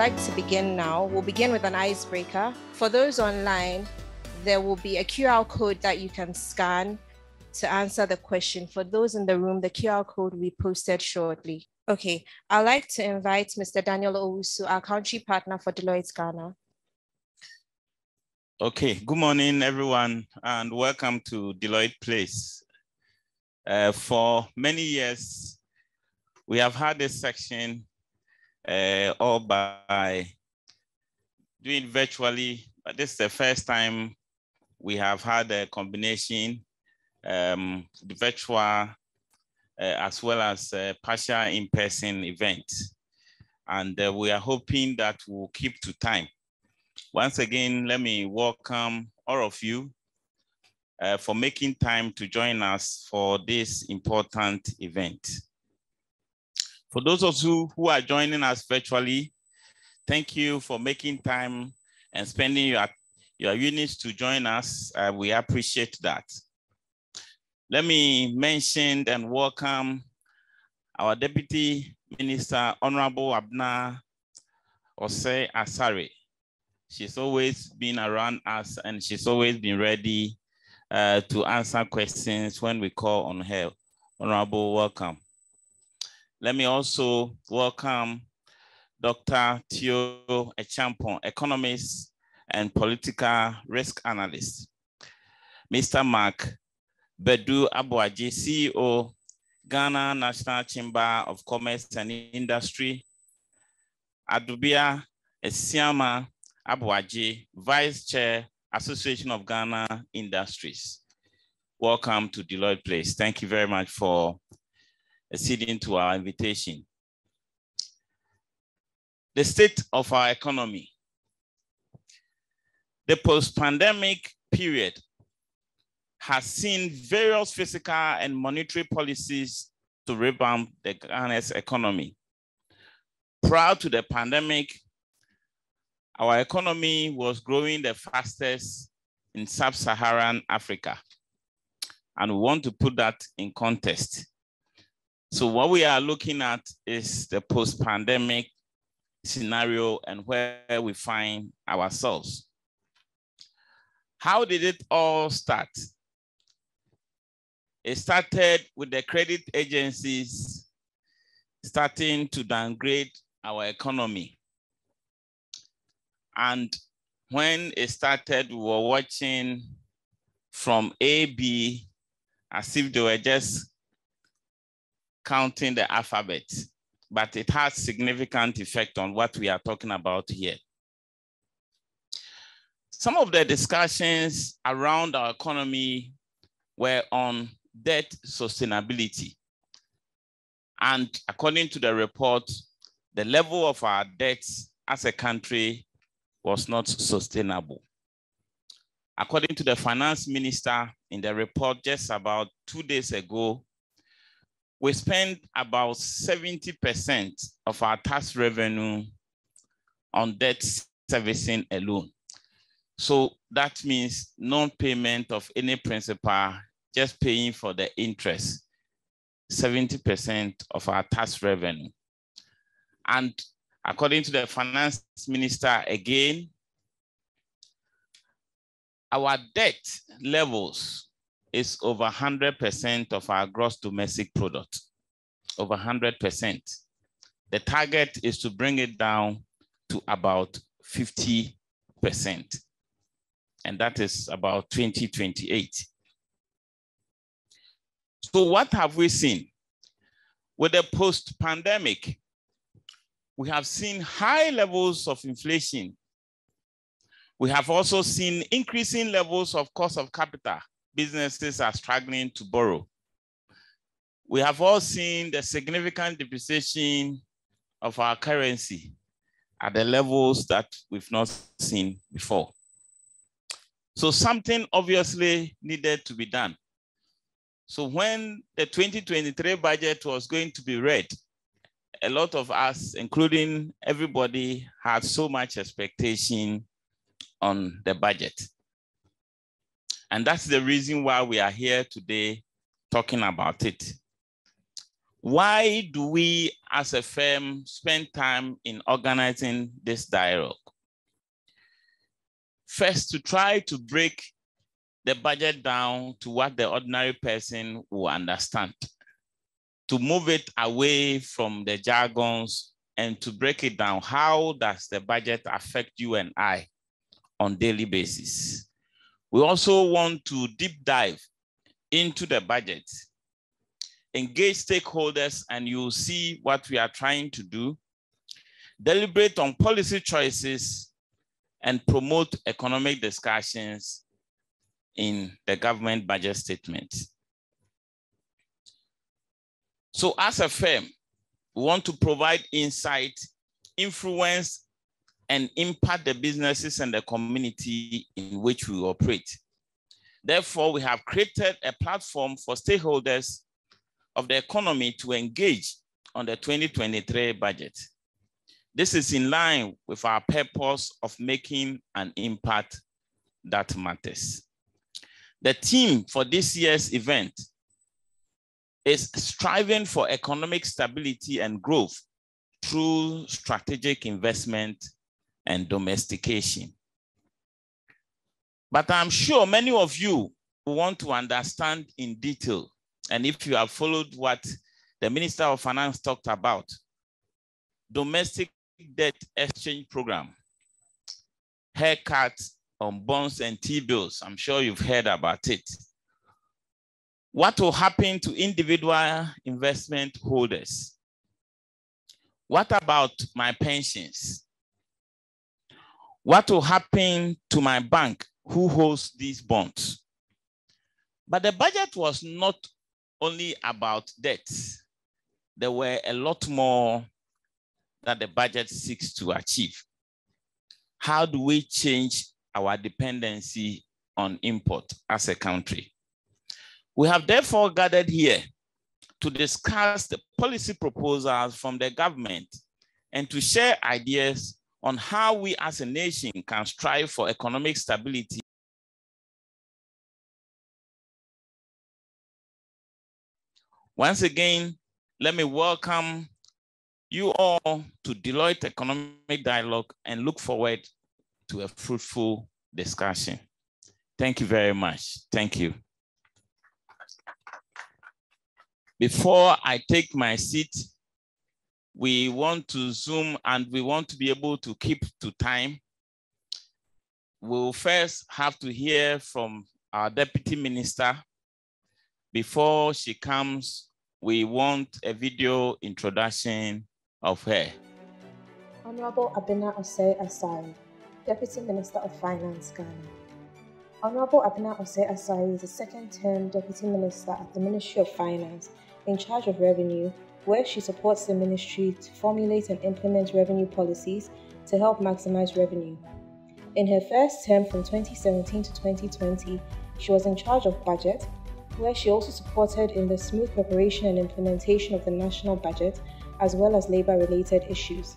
like to begin now. We'll begin with an icebreaker. For those online, there will be a QR code that you can scan to answer the question. For those in the room, the QR code will be posted shortly. Okay, I'd like to invite Mr. Daniel Owusu, our country partner for Deloitte Ghana. Okay, good morning, everyone, and welcome to Deloitte Place. For many years, we have had this section all by doing virtually, but this is the first time we have had a combination, the virtual as well as partial in-person events. And we are hoping that we'll keep to time. Once again, let me welcome all of you for making time to join us for this important event. For those of you who are joining us virtually, thank you for making time and spending your units to join us. We appreciate that. Let me mention and welcome our Deputy Minister, Honorable Abna Osei Asare. She's always been around us and she's always been ready to answer questions when we call on her. Honorable, welcome. Let me also welcome Dr. Theo Echampon, economist and political risk analyst. Mr. Mark Bedu Abuaji, CEO, Ghana National Chamber of Commerce and Industry. Adubia Esiama Abuaji, Vice Chair, Association of Ghana Industries. Welcome to Deloitte Place. Thank you very much for acceding to our invitation. The state of our economy. The post-pandemic period has seen various fiscal and monetary policies to revamp the Ghana's economy. Prior to the pandemic, our economy was growing the fastest in sub-Saharan Africa. And we want to put that in context. So what we are looking at is the post-pandemic scenario and where we find ourselves. How did it all start? It started with the credit agencies starting to downgrade our economy. And when it started, we were watching from A, B, as if they were just counting the alphabet, but it has significant effect on what we are talking about here. Some of the discussions around our economy were on debt sustainability. And according to the report, the level of our debts as a country was not sustainable. According to the finance minister in the report just about 2 days ago, we spent about 70% of our tax revenue on debt servicing alone. So that means non-payment of any principal, just paying for the interest, 70% of our tax revenue. And according to the finance minister again, our debt levels is over 100% of our gross domestic product, over 100%. The target is to bring it down to about 50%. And that is about 2028. So what have we seen? With the post-pandemic, we have seen high levels of inflation. We have also seen increasing levels of cost of capital. Businesses are struggling to borrow. We have all seen the significant depreciation of our currency at the levels that we've not seen before. So something obviously needed to be done. So when the 2023 budget was going to be read, a lot of us, including everybody, had so much expectation on the budget. And that's the reason why we are here today talking about it. Why do we as a firm spend time in organizing this dialogue? First, to try to break the budget down to what the ordinary person will understand, to move it away from the jargons and to break it down. How does the budget affect you and I on a daily basis? We also want to deep dive into the budget, engage stakeholders, and you'll see what we are trying to do, deliberate on policy choices, and promote economic discussions in the government budget statement. So as a firm, we want to provide insight, influence, and impact the businesses and the community in which we operate. Therefore, we have created a platform for stakeholders of the economy to engage on the 2023 budget. This is in line with our purpose of making an impact that matters. The theme for this year's event is striving for economic stability and growth through strategic investment and domestication. But I'm sure many of you want to understand in detail, and if you have followed what the Minister of Finance talked about, domestic debt exchange program, haircut on bonds and T-bills. I'm sure you've heard about it. What will happen to individual investment holders? What about my pensions? What will happen to my bank who holds these bonds? But the budget was not only about debt. There were a lot more that the budget seeks to achieve. How do we change our dependency on import as a country? We have therefore gathered here to discuss the policy proposals from the government and to share ideas on how we as a nation can strive for economic stability. Once again, let me welcome you all to Deloitte Economic Dialogue and look forward to a fruitful discussion. Thank you very much. Thank you. Before I take my seat, we want to zoom and we want to be able to keep to time. We'll first have to hear from our Deputy Minister. Before she comes, we want a video introduction of her. Honorable Abena Osei Asari, Deputy Minister of Finance, Ghana. Honorable Abena Osei Asari is the second-term Deputy Minister at the Ministry of Finance, in charge of revenue, where she supports the ministry to formulate and implement revenue policies to help maximize revenue. In her first term from 2017 to 2020, she was in charge of budget, where she also supported in the smooth preparation and implementation of the national budget, as well as labor-related issues.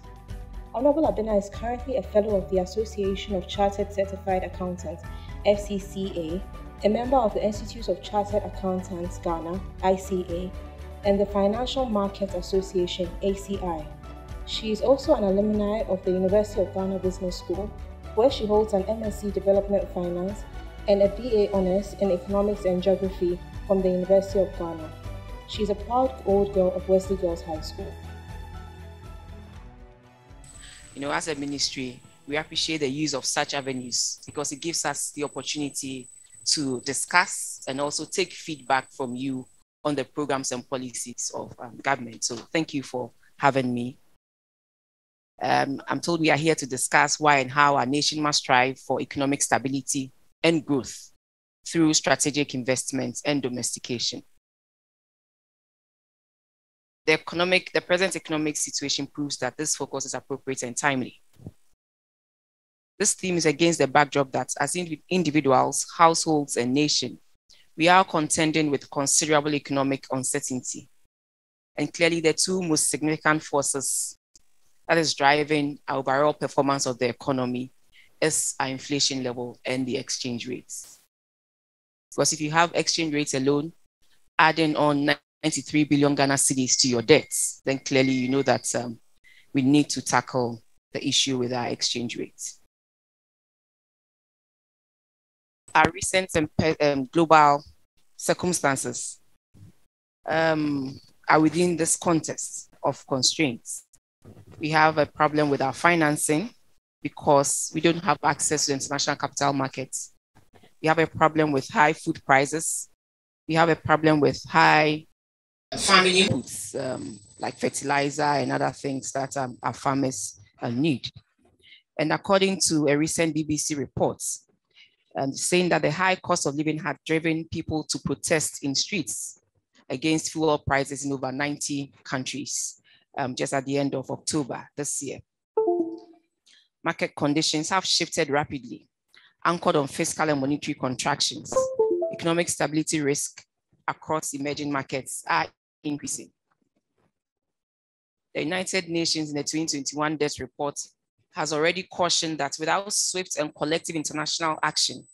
Honorable Abena is currently a fellow of the Association of Chartered Certified Accountants, FCCA, a member of the Institute of Chartered Accountants, Ghana, ICA, and the Financial Markets Association, ACI. She is also an alumni of the University of Ghana Business School, where she holds an MSc Development Finance and a BA Honours in Economics and Geography from the University of Ghana. She is a proud old girl of Wesley Girls High School. As a ministry, we appreciate the use of such avenues because it gives us the opportunity to discuss and also take feedback from you on the programs and policies of government. So thank you for having me. I'm told we are here to discuss why and how our nation must strive for economic stability and growth through strategic investments and domestication. The present economic situation proves that this focus is appropriate and timely. This theme is against the backdrop that as individuals, households, and nation, we are contending with considerable economic uncertainty. And clearly the two most significant forces that is driving our overall performance of the economy is our inflation level and the exchange rates. Because if you have exchange rates alone, adding on 93 billion Ghana cedis to your debts, then clearly you know that we need to tackle the issue with our exchange rates. Our recent global circumstances are within this context of constraints. We have a problem with our financing because we don't have access to international capital markets. We have a problem with high food prices. We have a problem with high farming inputs like fertilizer and other things that our farmers need. And according to a recent BBC report, saying that the high cost of living had driven people to protest in streets against fuel prices in over 90 countries just at the end of October this year. Market conditions have shifted rapidly, anchored on fiscal and monetary contractions. Economic stability risk across emerging markets are increasing. The United Nations in the 2021 debt report has already cautioned that without swift and collective international action,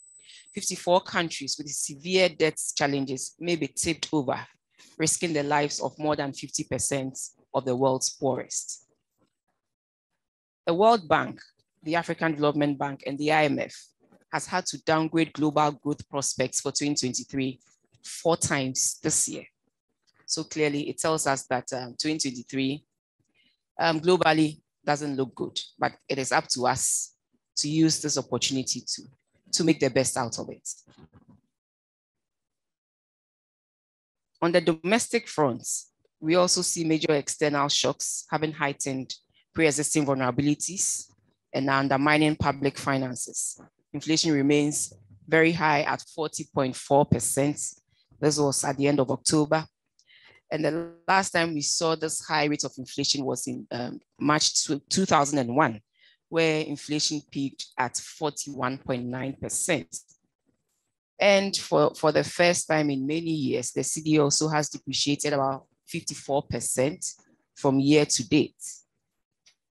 54 countries with severe debt challenges may be tipped over, risking the lives of more than 50% of the world's poorest. The World Bank, the African Development Bank, and the IMF has had to downgrade global growth prospects for 2023 4 times this year. So clearly it tells us that 2023 globally doesn't look good, but it is up to us to use this opportunity to make the best out of it. On the domestic front, we also see major external shocks having heightened pre-existing vulnerabilities and undermining public finances. Inflation remains very high at 40.4%. This was at the end of October. And the last time we saw this high rate of inflation was in March 2001, where inflation peaked at 41.9%. And for the first time in many years, the cedi also has depreciated about 54% from year to date.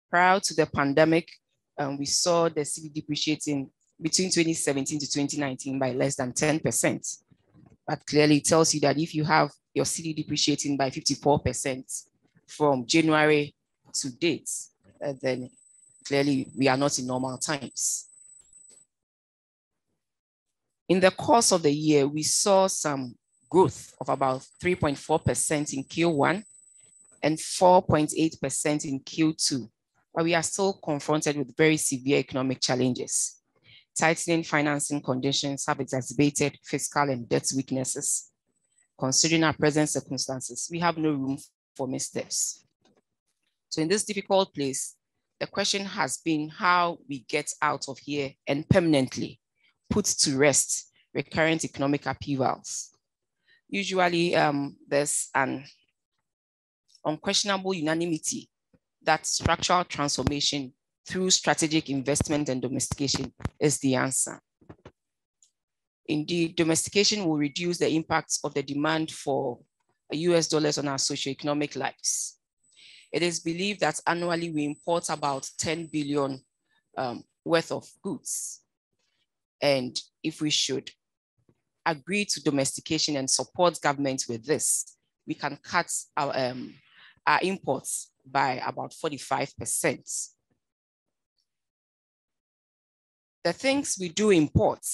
Prior to the pandemic, we saw the cedi depreciating between 2017 to 2019 by less than 10%. But clearly it tells you that if you have your cedi depreciating by 54% from January to date, then clearly we are not in normal times. In the course of the year, we saw some growth of about 3.4% in Q1 and 4.8% in Q2, but we are still confronted with very severe economic challenges. Tightening financing conditions have exacerbated fiscal and debt weaknesses. Considering our present circumstances, we have no room for missteps. So in this difficult place, the question has been how we get out of here and permanently put to rest recurrent economic upheavals. Usually there's an unquestionable unanimity that structural transformation through strategic investment and domestication is the answer. Indeed, domestication will reduce the impacts of the demand for US dollars on our socioeconomic lives. It is believed that annually we import about 10 billion worth of goods. And if we should agree to domestication and support government with this, we can cut our imports by about 45%. The things we do import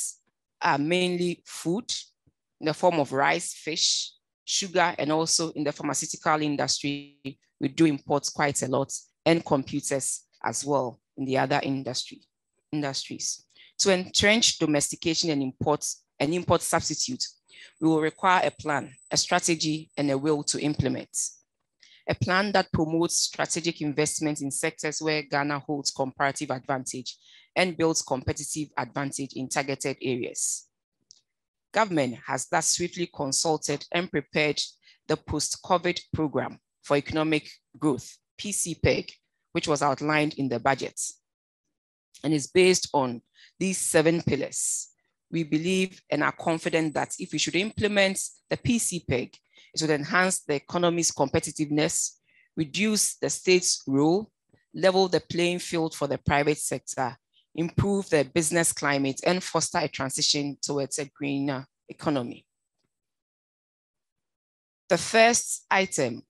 are mainly food in the form of rice, fish, sugar, and also in the pharmaceutical industry, we do import quite a lot, and computers as well in the other industries. To entrench domestication and import substitute, we will require a plan, a strategy, and a will to implement. A plan that promotes strategic investment in sectors where Ghana holds comparative advantage and builds competitive advantage in targeted areas. Government has thus swiftly consulted and prepared the post-COVID program for economic growth, PCPEG, which was outlined in the budget, and is based on these 7 pillars. We believe and are confident that if we should implement the PCPEG, it would enhance the economy's competitiveness, reduce the state's role, level the playing field for the private sector, improve the business climate, and foster a transition towards a greener economy. The first item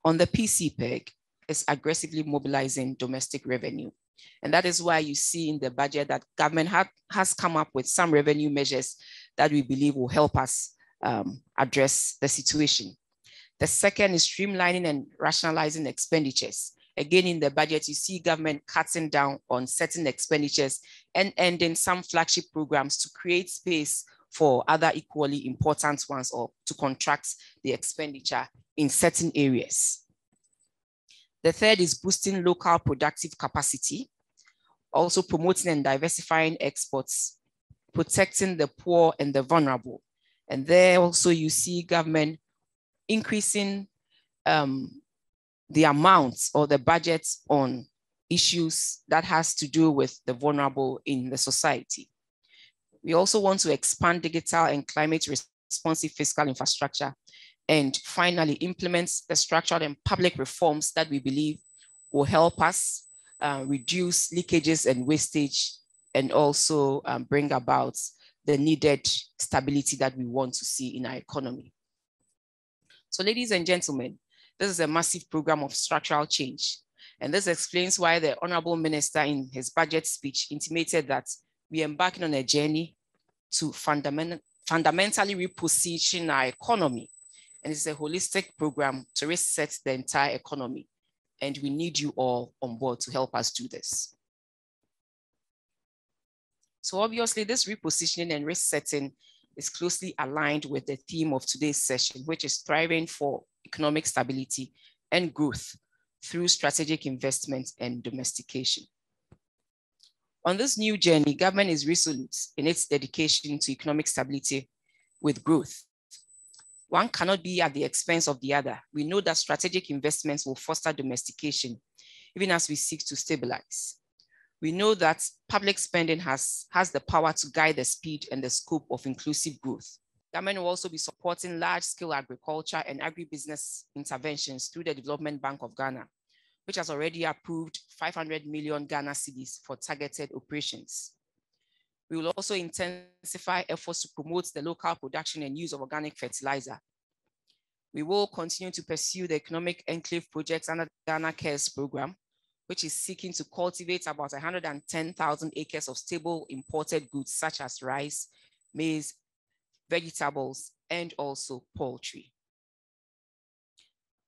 on the PC peg is aggressively mobilizing domestic revenue. And that is why you see in the budget that government has come up with some revenue measures that we believe will help us address the situation. The second is streamlining and rationalizing expenditures. Again, in the budget, you see government cutting down on certain expenditures and ending some flagship programs to create space for other equally important ones, or to contract the expenditure in certain areas. The third is boosting local productive capacity, also promoting and diversifying exports, protecting the poor and the vulnerable. And there also you see government increasing the amount or the budget on issues that has to do with the vulnerable in the society. We also want to expand digital and climate responsive fiscal infrastructure, and finally implement the structural and public reforms that we believe will help us reduce leakages and wastage, and also bring about the needed stability that we want to see in our economy. So ladies and gentlemen, this is a massive program of structural change. And this explains why the Honorable Minister in his budget speech intimated that we are embarking on a journey to fundamentally reposition our economy. And it's a holistic program to reset the entire economy. And we need you all on board to help us do this. So obviously this repositioning and resetting is closely aligned with the theme of today's session, which is thriving for economic stability and growth through strategic investment and domestication. On this new journey, government is resolute in its dedication to economic stability with growth. One cannot be at the expense of the other. We know that strategic investments will foster domestication, even as we seek to stabilize. We know that public spending has the power to guide the speed and the scope of inclusive growth. Government will also be supporting large-scale agriculture and agribusiness interventions through the Development Bank of Ghana, which has already approved 500 million Ghana cedis for targeted operations. We will also intensify efforts to promote the local production and use of organic fertilizer. We will continue to pursue the economic enclave projects under the Ghana Cares program, which is seeking to cultivate about 110,000 acres of stable imported goods such as rice, maize, vegetables, and also poultry.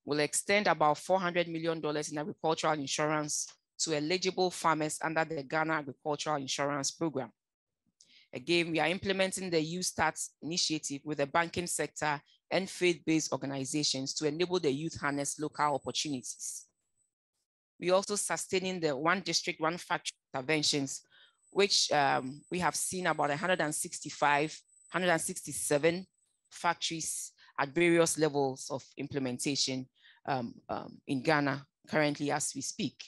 We'll extend about $400 million in agricultural insurance to eligible farmers under the Ghana Agricultural Insurance Program. Again, we are implementing the Youth Start initiative with the banking sector and faith-based organizations to enable the youth harness local opportunities. We also sustaining the one district, one factory interventions, which we have seen about 167 factories at various levels of implementation in Ghana currently as we speak.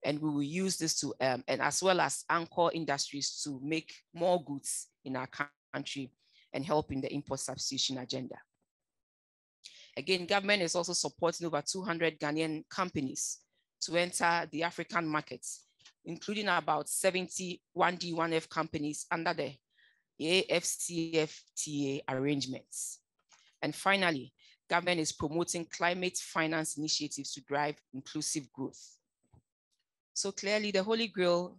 And we will use this to, and as well as anchor industries to make more goods in our country and help in the import substitution agenda. Again, government is also supporting over 200 Ghanaian companies to enter the African markets, including about 70 1D, 1F companies under the AFCFTA arrangements. And finally, government is promoting climate finance initiatives to drive inclusive growth. So clearly the Holy Grail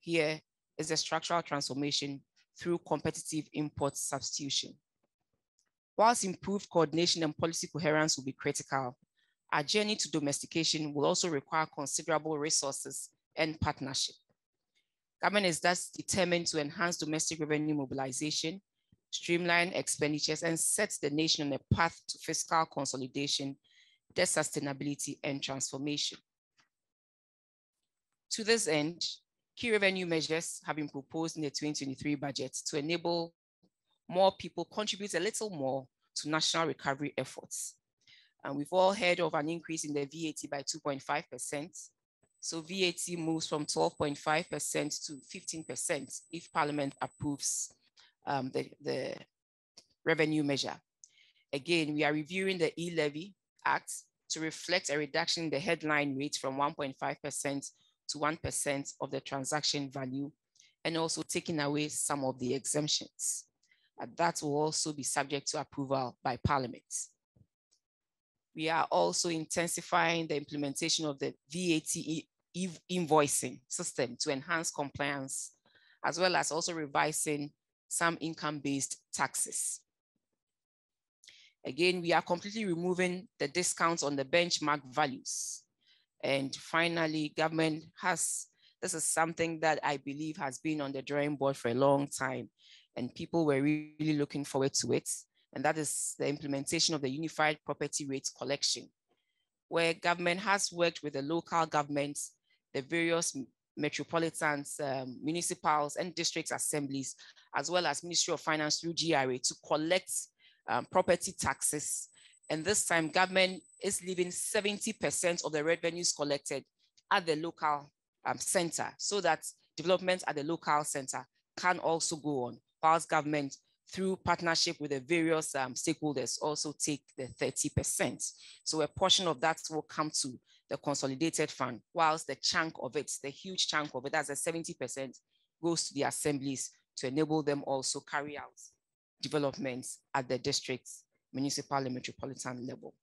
here is a structural transformation through competitive import substitution. Whilst improved coordination and policy coherence will be critical, our journey to domestication will also require considerable resources and partnership. Government is thus determined to enhance domestic revenue mobilization, streamline expenditures, and set the nation on a path to fiscal consolidation, debt sustainability, and transformation. To this end, key revenue measures have been proposed in the 2023 budget to enable more people contribute a little more to national recovery efforts. And we've all heard of an increase in the VAT by 2.5%. So VAT moves from 12.5% to 15% if Parliament approves the revenue measure. Again, we are reviewing the e-levy act to reflect a reduction in the headline rate from 1.5% to 1% of the transaction value, and also taking away some of the exemptions. And that will also be subject to approval by Parliament. We are also intensifying the implementation of the VAT invoicing system to enhance compliance, as well as also revising some income-based taxes. Again, we are completely removing the discounts on the benchmark values. And finally, government has, this is something that I believe has been on the drawing board for a long time, and people were really looking forward to it. And that is the implementation of the unified property rates collection, where government has worked with the local governments, the various metropolitans, municipals and district assemblies, as well as Ministry of Finance through GRA to collect property taxes. And this time government is leaving 70% of the revenues collected at the local center, so that development at the local center can also go on, whilst government through partnership with the various stakeholders also take the 30%. So a portion of that will come to the consolidated fund, whilst the chunk of it, the huge chunk of it, that's a 70%, goes to the assemblies to enable them also carry out developments at the district, municipal and metropolitan level.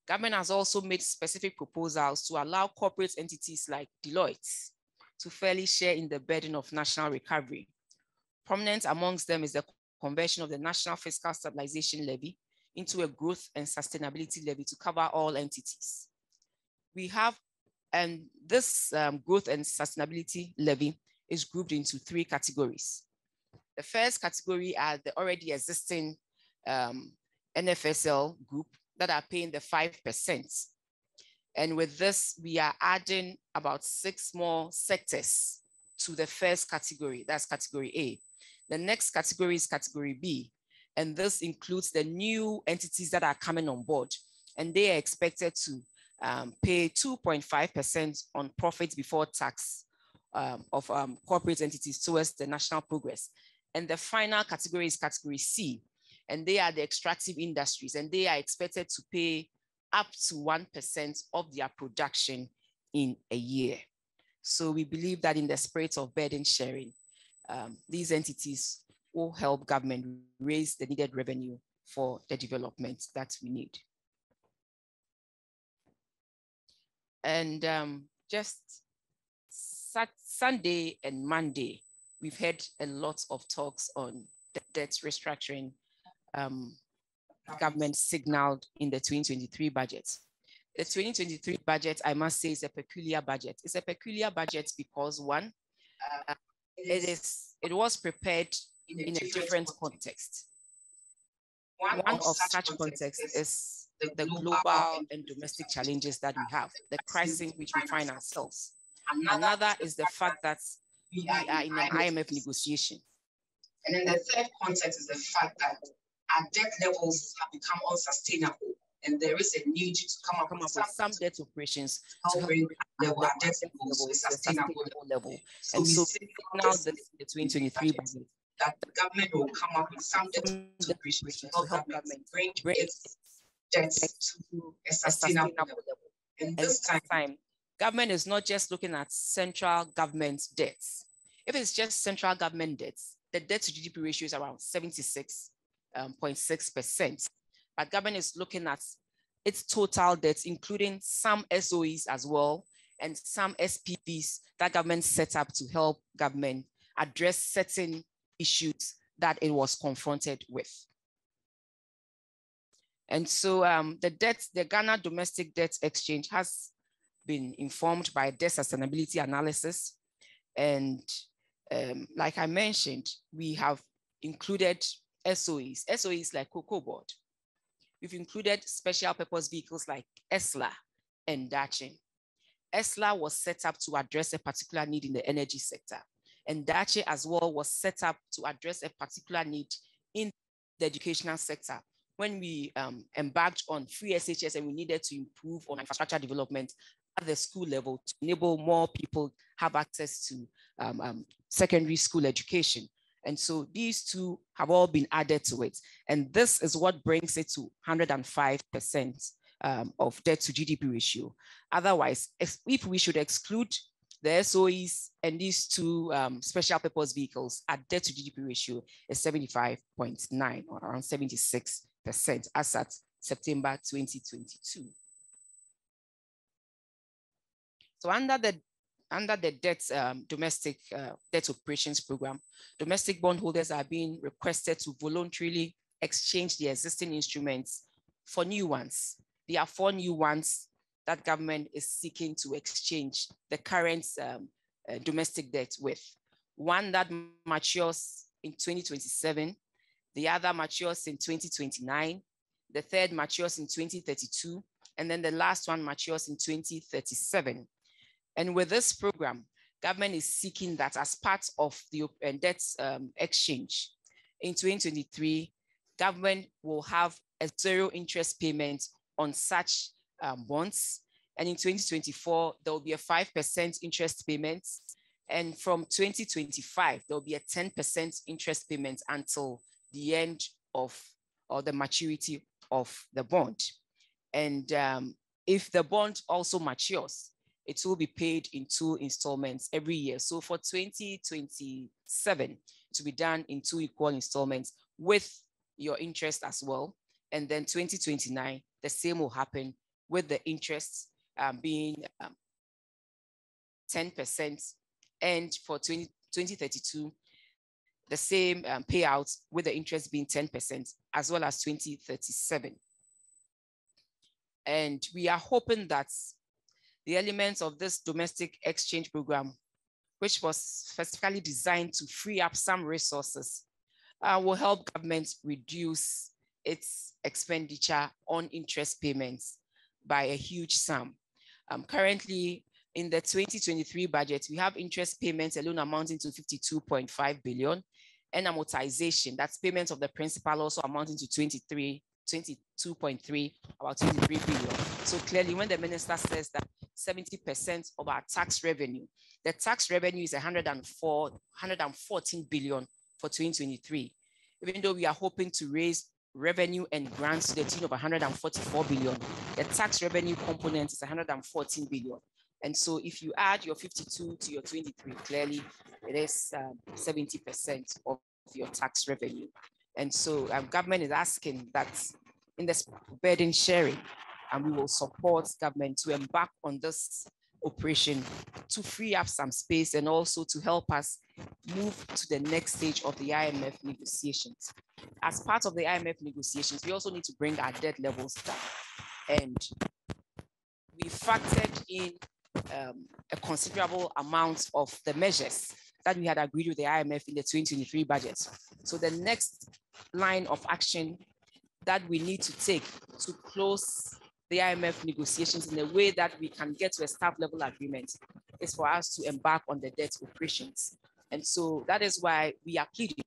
Government has also made specific proposals to allow corporate entities like Deloitte to fairly share in the burden of national recovery. Prominent amongst them is the conversion of the National Fiscal Stabilization Levy into a growth and sustainability levy to cover all entities. We have, and this growth and sustainability levy is grouped into 3 categories. The first category are the already existing NFSL group that are paying the 5%. And with this, we are adding about 6 more sectors to the first category, that's category A. The next category is category B, and this includes the new entities that are coming on board, and they are expected to pay 2.5% on profits before tax of corporate entities towards the national progress. And the final category is category C, and they are the extractive industries, and they are expected to pay up to 1% of their production in a year. So we believe that in the spirit of burden sharing, these entities will help government raise the needed revenue for the development that we need. And just Sunday and Monday, we've had a lot of talks on the debt restructuring government signaled in the 2023 budget. The 2023 budget, I must say, is a peculiar budget. It's a peculiar budget because one, it was prepared in a different context. One of such context is the global and domestic challenges that we have, the crisis in which we find ourselves. Another is the fact that we are in an IMF negotiation. And then the third context is the fact that our debt levels have become unsustainable, and there is a need to come up with some debt operations to bring our debt levels to a sustainable level. So we see now the 2023 budget that the government will come up with some debt operations to help government bring its debts to a sustainable level. And this time, government is not just looking at central government debts. If it's just central government debts, the debt to GDP ratio is around 76.6%. But government is looking at its total debts, including some SOEs as well, and some SPVs that government set up to help government address certain issues that it was confronted with. And so the Ghana Domestic Debt Exchange has been informed by debt sustainability analysis. And like I mentioned, we have included SOEs like Cocoa Board. We've included special purpose vehicles like ESLA and Dache. ESLA was set up to address a particular need in the energy sector. And Dache as well was set up to address a particular need in the educational sector. When we embarked on free SHS and we needed to improve on infrastructure development at the school level to enable more people have access to secondary school education. And so these two have all been added to it. And this is what brings it to 105% of debt to GDP ratio. Otherwise, if we should exclude the SOEs and these two special purpose vehicles, our debt to GDP ratio is 75.9 or around 76% as at September 2022. So under the domestic debt operations program, domestic bondholders are being requested to voluntarily exchange the existing instruments for new ones. There are 4 new ones that government is seeking to exchange the current domestic debt with. One that matures in 2027, the other matures in 2029, the third matures in 2032, and then the last one matures in 2037. And with this program, government is seeking that as part of the debt exchange in 2023, government will have a 0 interest payment on such bonds. And in 2024, there will be a 5% interest payment. And from 2025, there will be a 10% interest payment until the end of, or the maturity of the bond. And if the bond also matures, it will be paid in 2 installments every year. So for 2027, to be done in 2 equal installments with your interest as well. And then 2029, the same will happen with the interest being 10%. And for 2032, the same payout with the interest being 10%, as well as 2037. And we are hoping that the elements of this domestic exchange program, which was specifically designed to free up some resources, will help government reduce its expenditure on interest payments by a huge sum. Currently, in the 2023 budget, we have interest payments alone amounting to 52.5 billion, and amortization, that's payments of the principal, also amounting to 22.3, about 23 billion. So clearly, when the minister says that 70% of our tax revenue, the tax revenue is 114 billion for 2023. Even though we are hoping to raise revenue and grants to the tune of 144 billion, the tax revenue component is 114 billion. And so if you add your 52 to your 23, clearly it is 70% of your tax revenue. And so government is asking that in this burden sharing, and we will support government to embark on this operation to free up some space and also to help us move to the next stage of the IMF negotiations. As part of the IMF negotiations, we also need to bring our debt levels down. And we factored in a considerable amount of the measures that we had agreed with the IMF in the 2023 budget. So the next line of action that we need to take to close the IMF negotiations in a way that we can get to a staff level agreement is for us to embark on the debt operations. And so that is why we are pleading,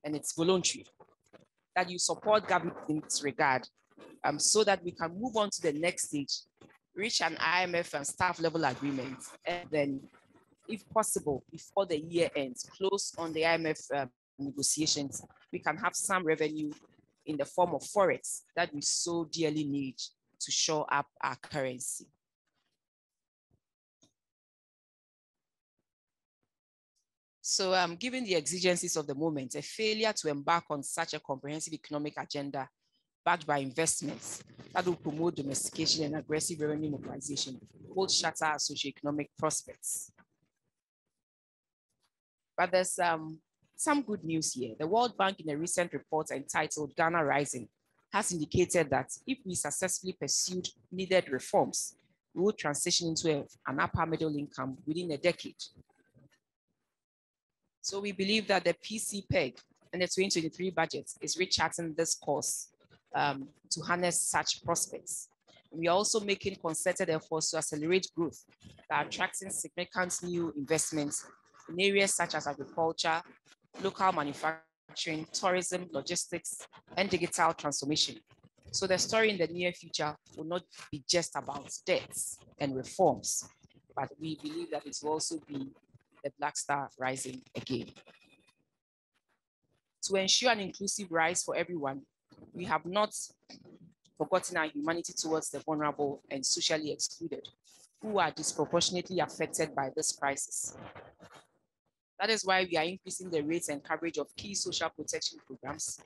and it's voluntary, that you support government in this regard, so that we can move on to the next stage, reach an IMF and staff level agreement, and then, if possible, before the year ends, close on the IMF negotiations, we can have some revenue in the form of forex that we so dearly need to shore up our currency. So given the exigencies of the moment, a failure to embark on such a comprehensive economic agenda backed by investments that will promote domestication and aggressive revenue mobilization will shatter our socioeconomic prospects. But there's some good news here. The World Bank, in a recent report entitled Ghana Rising, has indicated that if we successfully pursued needed reforms, we will transition into an upper middle income within a decade. So we believe that the PC PEG and the 2023 budget is recharting this course to harness such prospects. We are also making concerted efforts to accelerate growth by attracting significant new investments in areas such as agriculture, local manufacturing, tourism, logistics, and digital transformation. So the story in the near future will not be just about debts and reforms, but we believe that it will also be the Black Star rising again. To ensure an inclusive rise for everyone, we have not forgotten our humanity towards the vulnerable and socially excluded, who are disproportionately affected by this crisis. That is why we are increasing the rates and coverage of key social protection programs.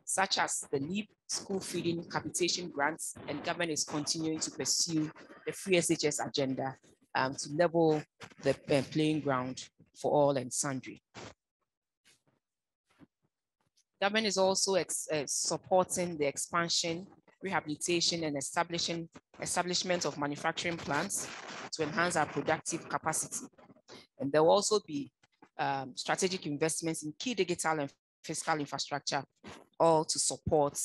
such as the LEAP school feeding capitation grants, and government is continuing to pursue the free SHS agenda to level the playing ground for all and sundry. Government is also supporting the expansion, rehabilitation, and establishment of manufacturing plants to enhance our productive capacity. And there will also be strategic investments in key digital and fiscal infrastructure, all to support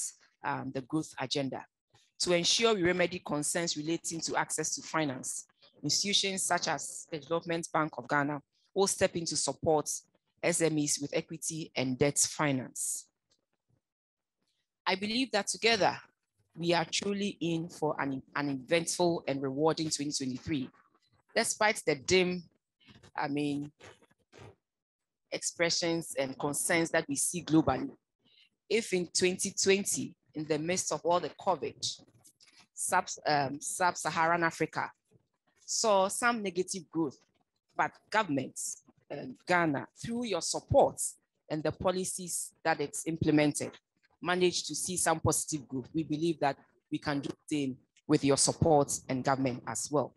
the growth agenda. To ensure we remedy concerns relating to access to finance, institutions such as the Development Bank of Ghana will step in to support SMEs with equity and debt finance. I believe that together, we are truly in for an eventful and rewarding 2023. Despite the dim, expressions and concerns that we see globally. If in 2020, in the midst of all the COVID, Sub-Saharan Africa saw some negative growth, but governments, Ghana, through your support and the policies that it's implemented, managed to see some positive growth. We believe that we can do the same with your support and government as well.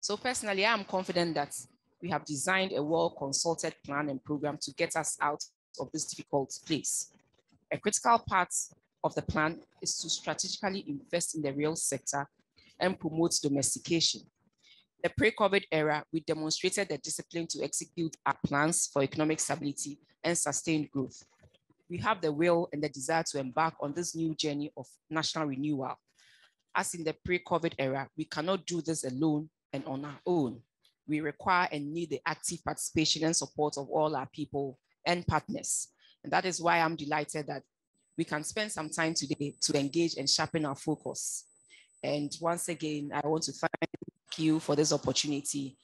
So personally, I am confident that we have designed a well-consulted plan and program to get us out of this difficult place. A critical part of the plan is to strategically invest in the real sector and promote domestication. The pre-COVID era, we demonstrated the discipline to execute our plans for economic stability and sustained growth. We have the will and the desire to embark on this new journey of national renewal. As in the pre-COVID era, we cannot do this alone and on our own. We require and need the active participation and support of all our people and partners. And that is why I'm delighted that we can spend some time today to engage and sharpen our focus. And once again, I want to thank you for this opportunity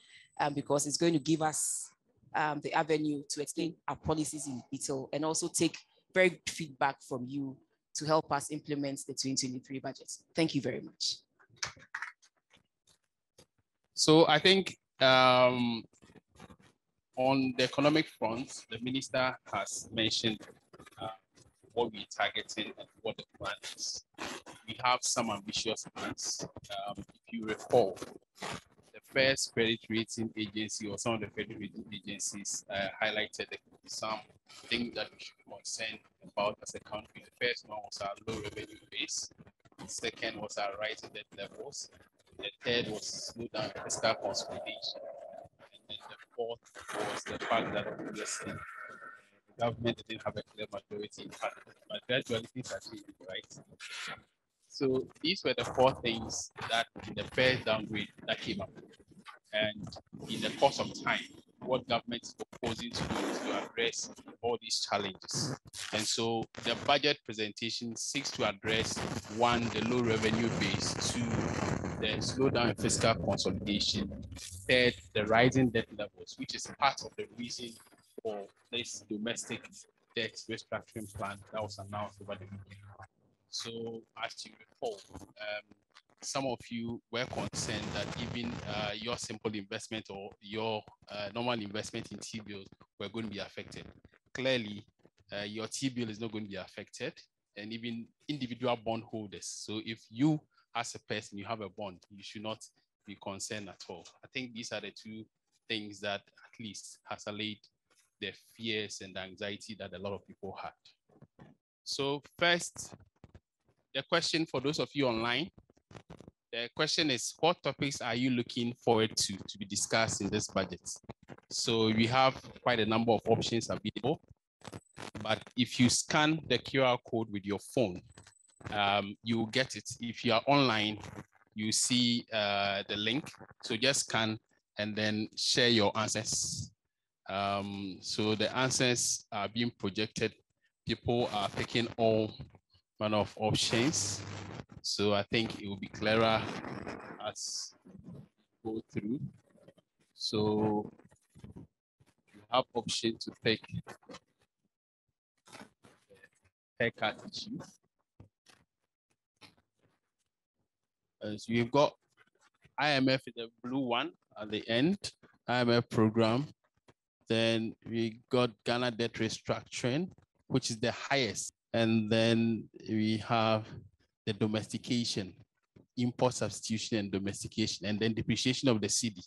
because it's going to give us the avenue to explain our policies in detail and also take very good feedback from you to help us implement the 2023 budget. Thank you very much. So I think on the economic front, the minister has mentioned what we're targeting and what the plan is. We have some ambitious plans. If you recall, the first credit rating agency or some of the credit rating agencies highlighted some things that we should be concerned about as a country. The first one was our low revenue base. The second was our rising debt levels. The third was slow down fiscal consolidation. And then the fourth was the fact that obviously the government didn't have a clear majority in Parliament, but gradually things are changing, right? So these were the four things that in the first downgrade that came up. And in the course of time, what government is proposing to do is to address all these challenges. And so the budget presentation seeks to address one, the low revenue base, two, the slowdown in fiscal consolidation, third, the rising debt levels, which is part of the reason for this domestic debt restructuring plan that was announced over the weekend. So as you recall, some of you were concerned that even your simple investment or your normal investment in T-bills were going to be affected. Clearly, your T-bill is not going to be affected, and even individual bond holders. So if you, as a person, you have a bond, you should not be concerned at all. I think these are the two things that at least has allayed the fears and the anxiety that a lot of people had. So first, the question for those of you online, the question is, what topics are you looking forward to be discussed in this budget? So we have quite a number of options available, but if you scan the QR code with your phone, you will get it. If you are online, you see the link. So just scan and then share your answers. So the answers are being projected. People are picking all manner of options. So I think it will be clearer as we go through. So you have option to pick haircut issue. So you've got IMF, the blue one at the end, IMF program. Then we got Ghana debt restructuring, which is the highest. And then we have the domestication, import substitution and domestication, and then depreciation of the cedi.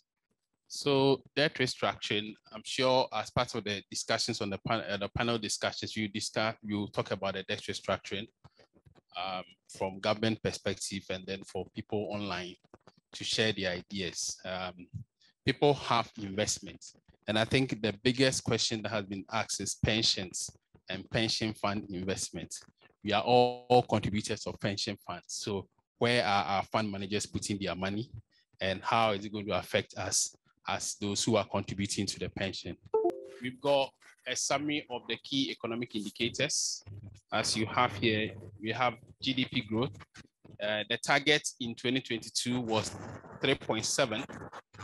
So debt restructuring, I'm sure as part of the discussions on the panel discussions, we'll talk about the debt restructuring from government perspective, and then for people online to share their ideas. People have investments. And I think the biggest question that has been asked is pensions and pension fund investment. We are all contributors of pension funds. So where are our fund managers putting their money, and how is it going to affect us as those who are contributing to the pension? We've got a summary of the key economic indicators. As you have here, we have GDP growth. The target in 2022 was 3.7,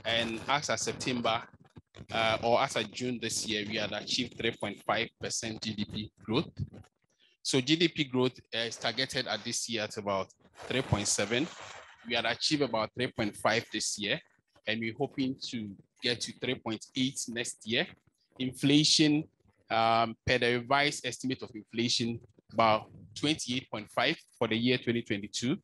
and as of September, or as of June this year, we had achieved 3.5% GDP growth. So GDP growth is targeted at this year at about 3.7. We had achieved about 3.5 this year, and we're hoping to get to 3.8 next year. Inflation, per the revised estimate of inflation, about 28.5 for the year 2022.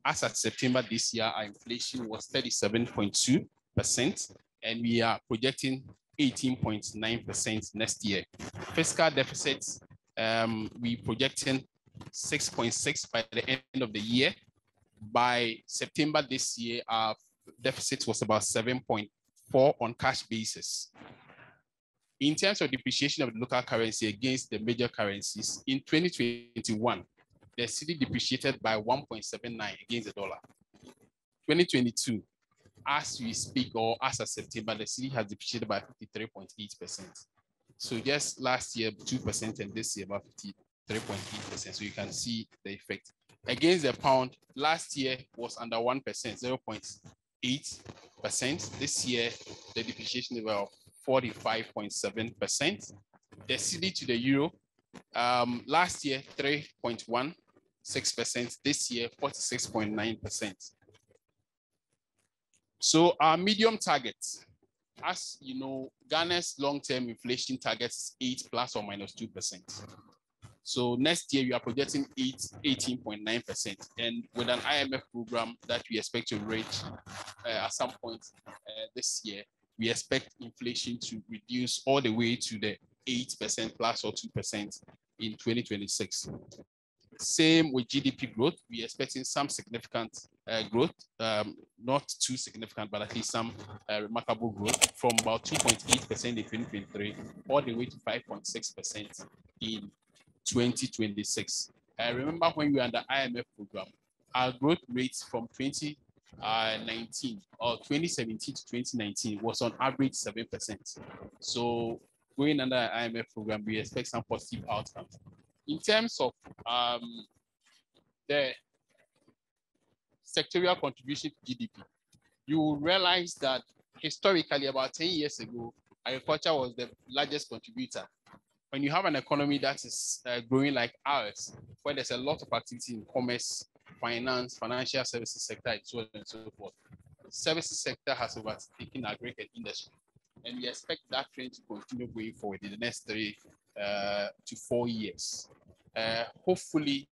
As of September this year, our inflation was 37.2%, and we are projecting 18.9% next year. Fiscal deficits, we projecting 6.6 by the end of the year. By September this year, our deficit was about 7.4 on cash basis. In terms of depreciation of the local currency against the major currencies, in 2021, the cedi depreciated by 1.79 against the dollar. 2022, as we speak, or as of September, the cedi has depreciated by 53.8%. So just last year, 2%, and this year, about 53.8%. So you can see the effect. Against the pound, last year was under 1%, 0.8%. This year, the depreciation is about 45.7%. The cedi to the euro, last year, 3.16%. This year, 46.9%. So our medium targets, as you know, Ghana's long-term inflation target is 8 plus or minus 2%. So next year, we are projecting 18.9%. And with an IMF program that we expect to reach at some point this year, we expect inflation to reduce all the way to the 8% plus or 2% in 2026. Same with GDP growth. We are expecting some significant growth, not too significant, but at least some remarkable growth from about 2.8% in 2023 all the way to 5.6% in 2026. Remember when we were under IMF program, our growth rates from 2019 or 2017 to 2019 was on average 7%. So going under IMF program, we expect some positive outcomes. In terms of the sectorial contribution to GDP, you will realize that historically, about 10 years ago, agriculture was the largest contributor. When you have an economy that is growing like ours, where there's a lot of activity in commerce, finance, financial services sector, and so on and so forth, the services sector has overtaken agriculture industry. And we expect that trend to continue going forward in the next 3 to 4 years. Hopefully,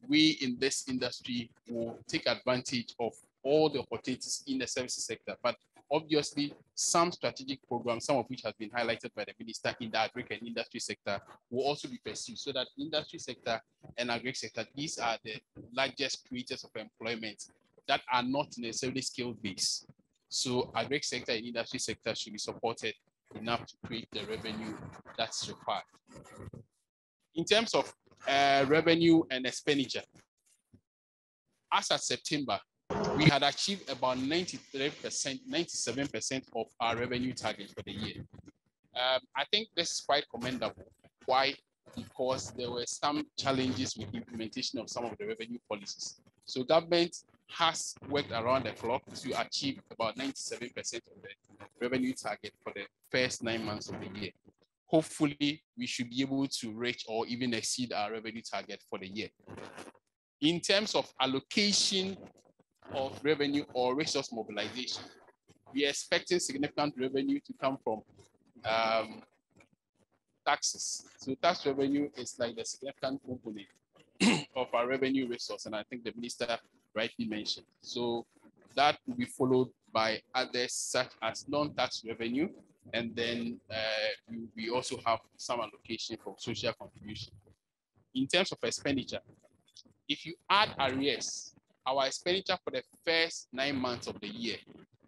we in this industry will take advantage of all the opportunities in the services sector. But obviously, some strategic programs, some of which has been highlighted by the minister in the agri and industry sector, will also be pursued so that industry sector and agri sector, these are the largest creators of employment that are not necessarily skill-based. So agri sector and industry sector should be supported enough to create the revenue that's required. In terms of revenue and expenditure, as of September, we had achieved about 93%, 97% of our revenue target for the year. I think this is quite commendable. Why? Because there were some challenges with implementation of some of the revenue policies. So government has worked around the clock to achieve about 97% of the revenue target for the first 9 months of the year. Hopefully, we should be able to reach or even exceed our revenue target for the year. In terms of allocation of revenue or resource mobilization, we are expecting significant revenue to come from taxes. So tax revenue is like the significant component of our revenue resource, and I think the minister rightly mentioned. So that will be followed by others such as non-tax revenue, and then we also have some allocation from social contribution. In terms of expenditure, if you add arrears, our expenditure for the first 9 months of the year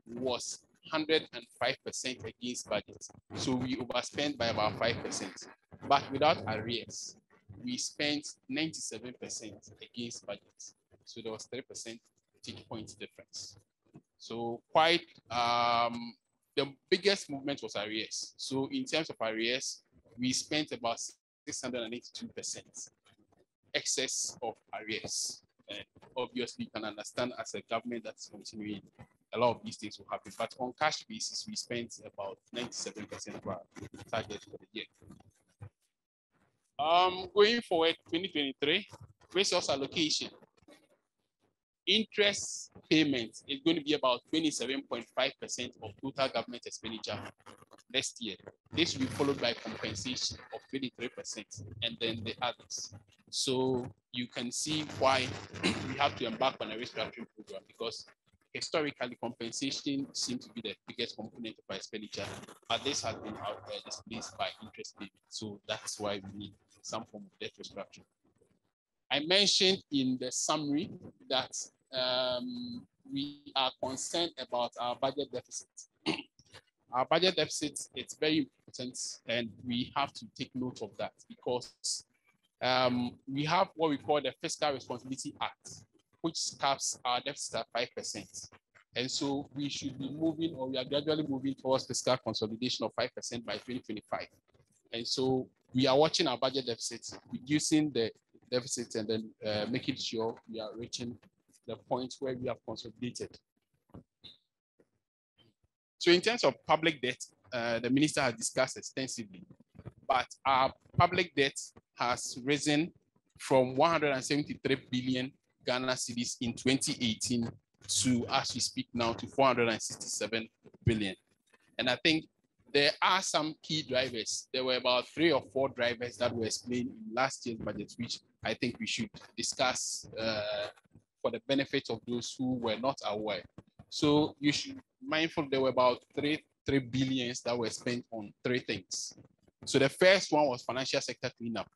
was 105% against budget. So we overspent by about 5%. But without arrears, we spent 97% against budget. So there was 3 percentage point difference. So quite, the biggest movement was arrears. So in terms of arrears, we spent about 682% excess of arrears. And obviously, you can understand as a government that's continuing, a lot of these things will happen. But on cash basis, we spent about 97% of our target for the year. Going forward, 2023, resource allocation. Interest payments is going to be about 27.5% of total government expenditure next year. This will be followed by compensation of 23%, and then the others. So you can see why we have to embark on a restructuring program, because historically compensation seems to be the biggest component of our expenditure, but this has been displaced by interest payments. So that's why we need some form of debt restructuring. I mentioned in the summary that we are concerned about our budget deficit. Our budget deficit is very important, and we have to take note of that, because we have what we call the Fiscal Responsibility Act, which caps our deficit at 5%. And so we should be moving, or we are gradually moving towards fiscal consolidation of 5% by 2025. And so we are watching our budget deficits, reducing the deficits, and then making sure we are reaching the point where we have consolidated. So in terms of public debt, the minister has discussed extensively, but our public debt has risen from 173 billion Ghana cedis in 2018 to, as we speak now, to 467 billion. And I think there are some key drivers. There were about 3 or 4 drivers that were explained in last year's budget, which I think we should discuss for the benefit of those who were not aware. So you should be mindful there were about 3 billions that were spent on 3 things. So the first one was financial sector cleanup.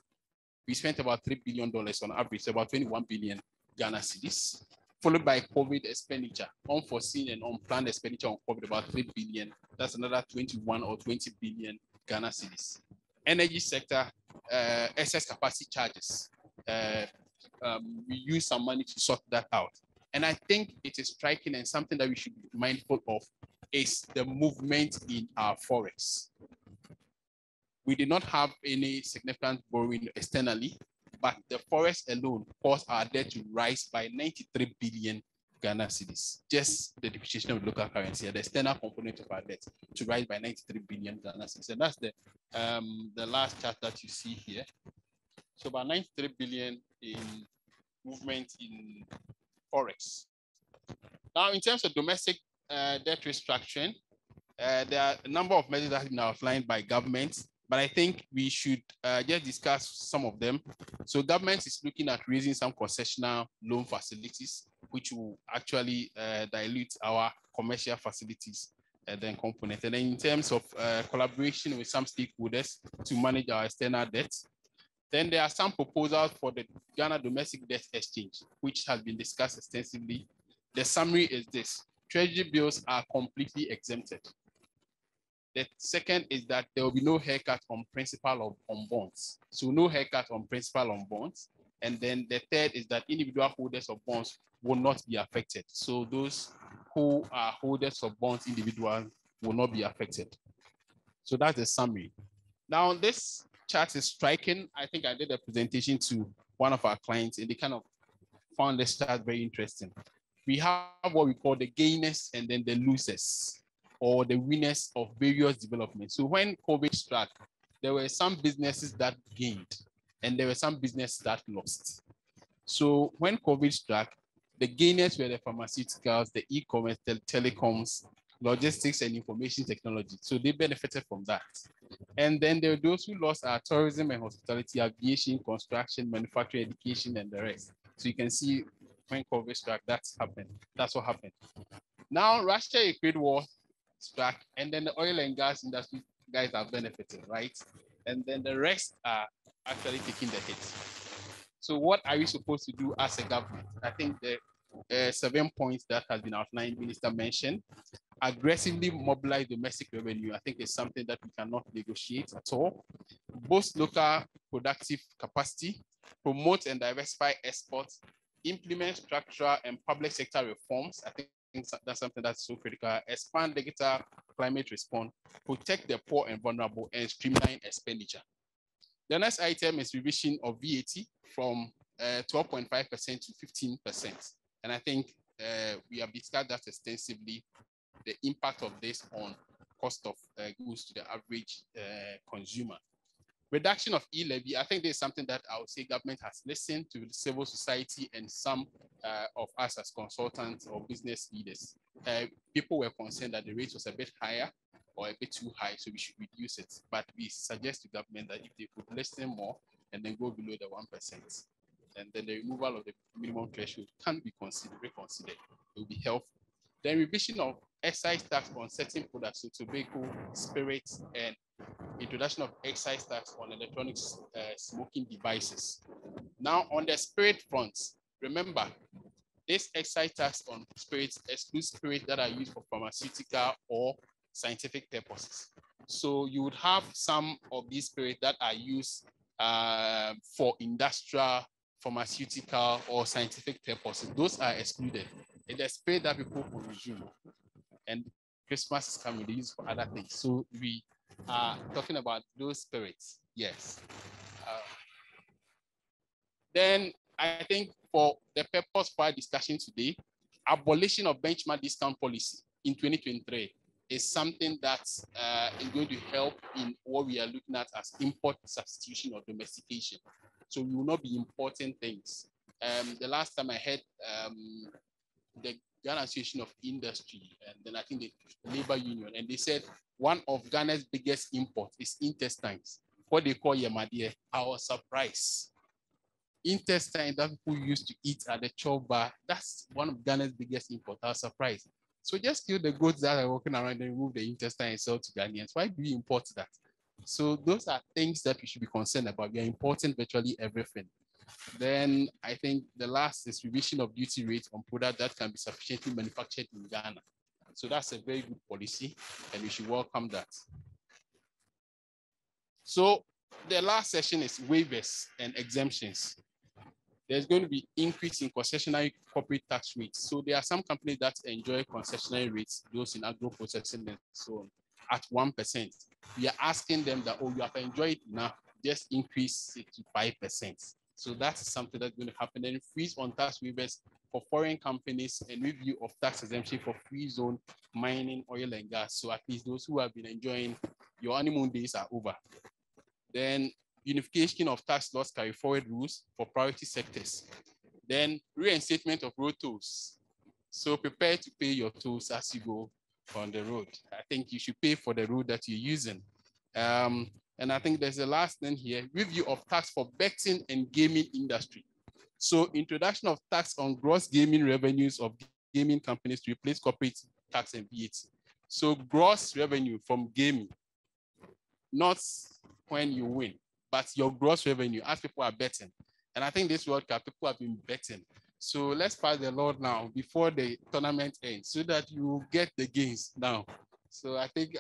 We spent about $3 billion on average, about 21 billion Ghana cedis, followed by COVID expenditure, unforeseen and unplanned expenditure on COVID, about 3 billion. That's another 21 or 20 billion Ghana cedis. Energy sector, excess capacity charges. We use some money to sort that out. And I think it is striking, and something that we should be mindful of is the movement in our forex. We did not have any significant borrowing externally, but the forex alone caused our debt to rise by 93 billion Ghana cedis. Just the depreciation of the local currency, the external component of our debt to rise by 93 billion Ghana cedis. And that's the last chart that you see here. So about 93 billion in movement in forex. Now, in terms of domestic debt restructuring, there are a number of measures that have been outlined by governments, but I think we should just discuss some of them. So government is looking at raising some concessional loan facilities, which will actually dilute our commercial facilities then component. And then in terms of collaboration with some stakeholders to manage our external debt, then there are some proposals for the Ghana Domestic Debt Exchange, which has been discussed extensively. The summary is this: Treasury bills are completely exempted. The second is that there will be no haircut on principal on bonds. So no haircut on principal on bonds. And then the third is that individual holders of bonds will not be affected. So those who are holders of bonds individual will not be affected. So that's the summary. Now this chart is striking. I think I did a presentation to one of our clients, and they kind of found this chart very interesting. We have what we call the gainers and then the losers, or the winners of various developments. So when COVID struck, there were some businesses that gained, and there were some businesses that lost. So when COVID struck, the gainers were the pharmaceuticals, the e-commerce, the telecoms, logistics, and information technology. So they benefited from that. And then there are those who lost are tourism and hospitality, aviation, construction, manufacturing, education, and the rest. So you can see when COVID struck, that's happened. That's what happened. Now, Russia-Ukraine war struck, and then the oil and gas industry guys are benefiting, right? And then the rest are actually taking the hit. So what are we supposed to do as a government? I think the 7 points that has been outlined, Minister mentioned. Aggressively mobilize domestic revenue. I think it's something that we cannot negotiate at all. Boost local productive capacity, promote and diversify exports, implement structural and public sector reforms. I think that's something that's so critical. Expand digital climate response, protect the poor and vulnerable, and streamline expenditure. The next item is revision of VAT from 12.5% to 15%. And I think we have discussed that extensively, the impact of this on cost of goods to the average consumer. Reduction of e-levy, I think there's something that I would say government has listened to the civil society and some of us as consultants or business leaders. People were concerned that the rate was a bit higher or a bit too high, so we should reduce it. But we suggest to government that if they could listen more and then go below the 1%, and then the removal of the minimum threshold can be reconsidered. It will be helpful. Then revision of excise tax on certain products, so tobacco, spirits, and introduction of excise tax on electronic smoking devices. Now, on the spirit front, remember, this excise tax on spirits excludes spirits that are used for pharmaceutical or scientific purposes. So you would have some of these spirits that are used for industrial, pharmaceutical, or scientific purposes. Those are excluded. It's a spirit that people will consume. And Christmas is coming, they use for other things. So we are talking about those spirits, yes. Then I think for the purpose of our discussion today, abolition of benchmark discount policy in 2023 is something that is going to help in what we are looking at as import substitution or domestication. So we will not be importing things. The last time I had the Ghana Association of Industry, and then I think the Labor Union, and they said one of Ghana's biggest imports is intestines, what they call yamadia. I was surprised. Intestine that people used to eat at the choba, that's one of Ghana's biggest imports. I was surprised. So just kill the goats that are walking around and remove the intestine and sell to Ghanaians. Why do we import that? So those are things that we should be concerned about. We are importing virtually everything. Then I think the last is revision of duty rates on products that can be sufficiently manufactured in Ghana. So that's a very good policy, and we should welcome that. So the last session is waivers and exemptions. There's going to be increase in concessionary corporate tax rates. So there are some companies that enjoy concessionary rates, those in agro-processing and so on, at 1%. We are asking them that, oh, you have enjoyed enough, just increase it to 5%. So that's something that's going to happen. And freeze on tax waivers for foreign companies and review of tax exemption for free zone mining, oil and gas. So at least those who have been enjoying your honeymoon days are over. Then unification of tax loss carry forward rules for priority sectors. Then reinstatement of road tolls. So prepare to pay your tolls as you go on the road. I think you should pay for the road that you're using. And I think there's a last thing here, review of tax for betting and gaming industry. So introduction of tax on gross gaming revenues of gaming companies to replace corporate tax and VAT. So gross revenue from gaming, not when you win, but your gross revenue as people are betting. And I think this World Cup, people have been betting. So let's pass the law now before the tournament ends so that you get the gains now. So I think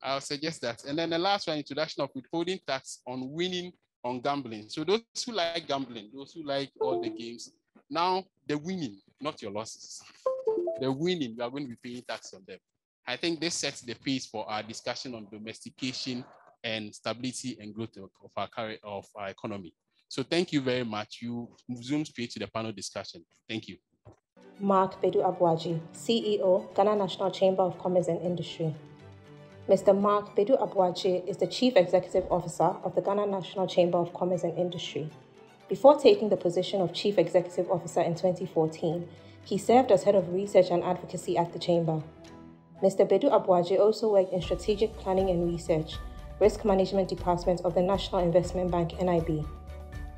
I'll suggest that. And then the last one, introduction of withholding tax on winning on gambling. So those who like gambling, those who like all the games, now the winning, not your losses. The winning, you are going to be paying tax on them. I think this sets the pace for our discussion on domestication and stability and growth of our economy. So thank you very much. You zoom straight to the panel discussion. Thank you. Mark Bedu Abuaji, CEO, Ghana National Chamber of Commerce and Industry. Mr. Mark Bedu Abuaji is the Chief Executive Officer of the Ghana National Chamber of Commerce and Industry. Before taking the position of Chief Executive Officer in 2014, he served as Head of Research and Advocacy at the Chamber. Mr. Bedu Abuaji also worked in strategic planning and research, Risk Management Department of the National Investment Bank, NIB.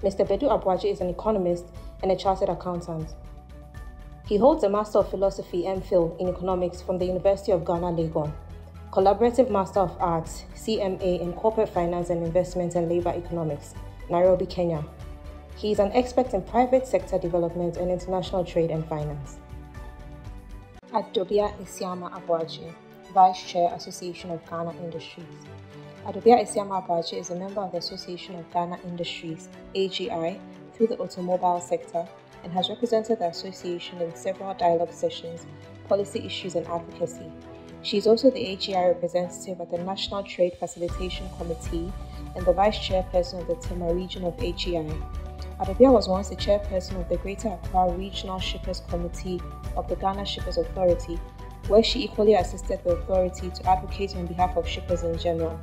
Mr. Bedu Abuaji is an economist and a chartered accountant. He holds a Master of Philosophy MPhil in Economics from the University of Ghana, Legon, Collaborative Master of Arts, CMA in Corporate Finance and Investment and Labor Economics, Nairobi, Kenya. He is an expert in private sector development and international trade and finance. Adobia Isiama Abuaji, Vice Chair, Association of Ghana Industries. Adobia Isiama Abuaji is a member of the Association of Ghana Industries, AGI, through the automobile sector and has represented the association in several dialogue sessions, policy issues and advocacy. She is also the AGI representative at the National Trade Facilitation Committee and the Vice Chairperson of the Tema region of AGI. Adobia was once the chairperson of the Greater Accra Regional Shippers Committee of the Ghana Shippers Authority, where she equally assisted the authority to advocate on behalf of shippers in general.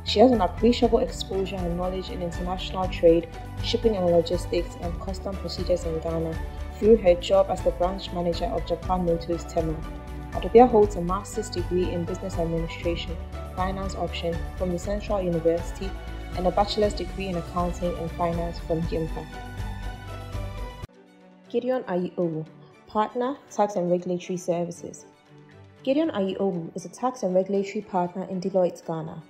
She has an appreciable exposure and knowledge in international trade, shipping and logistics, and custom procedures in Ghana through her job as the branch manager of Japan Motors Tema. Adobia holds a master's degree in business administration, finance option from the Central University, and a bachelor's degree in accounting and finance from GIMPA. Gideon Ayiowu, partner, tax and regulatory services. Gideon Ayiowu is a tax and regulatory partner in Deloitte, Ghana.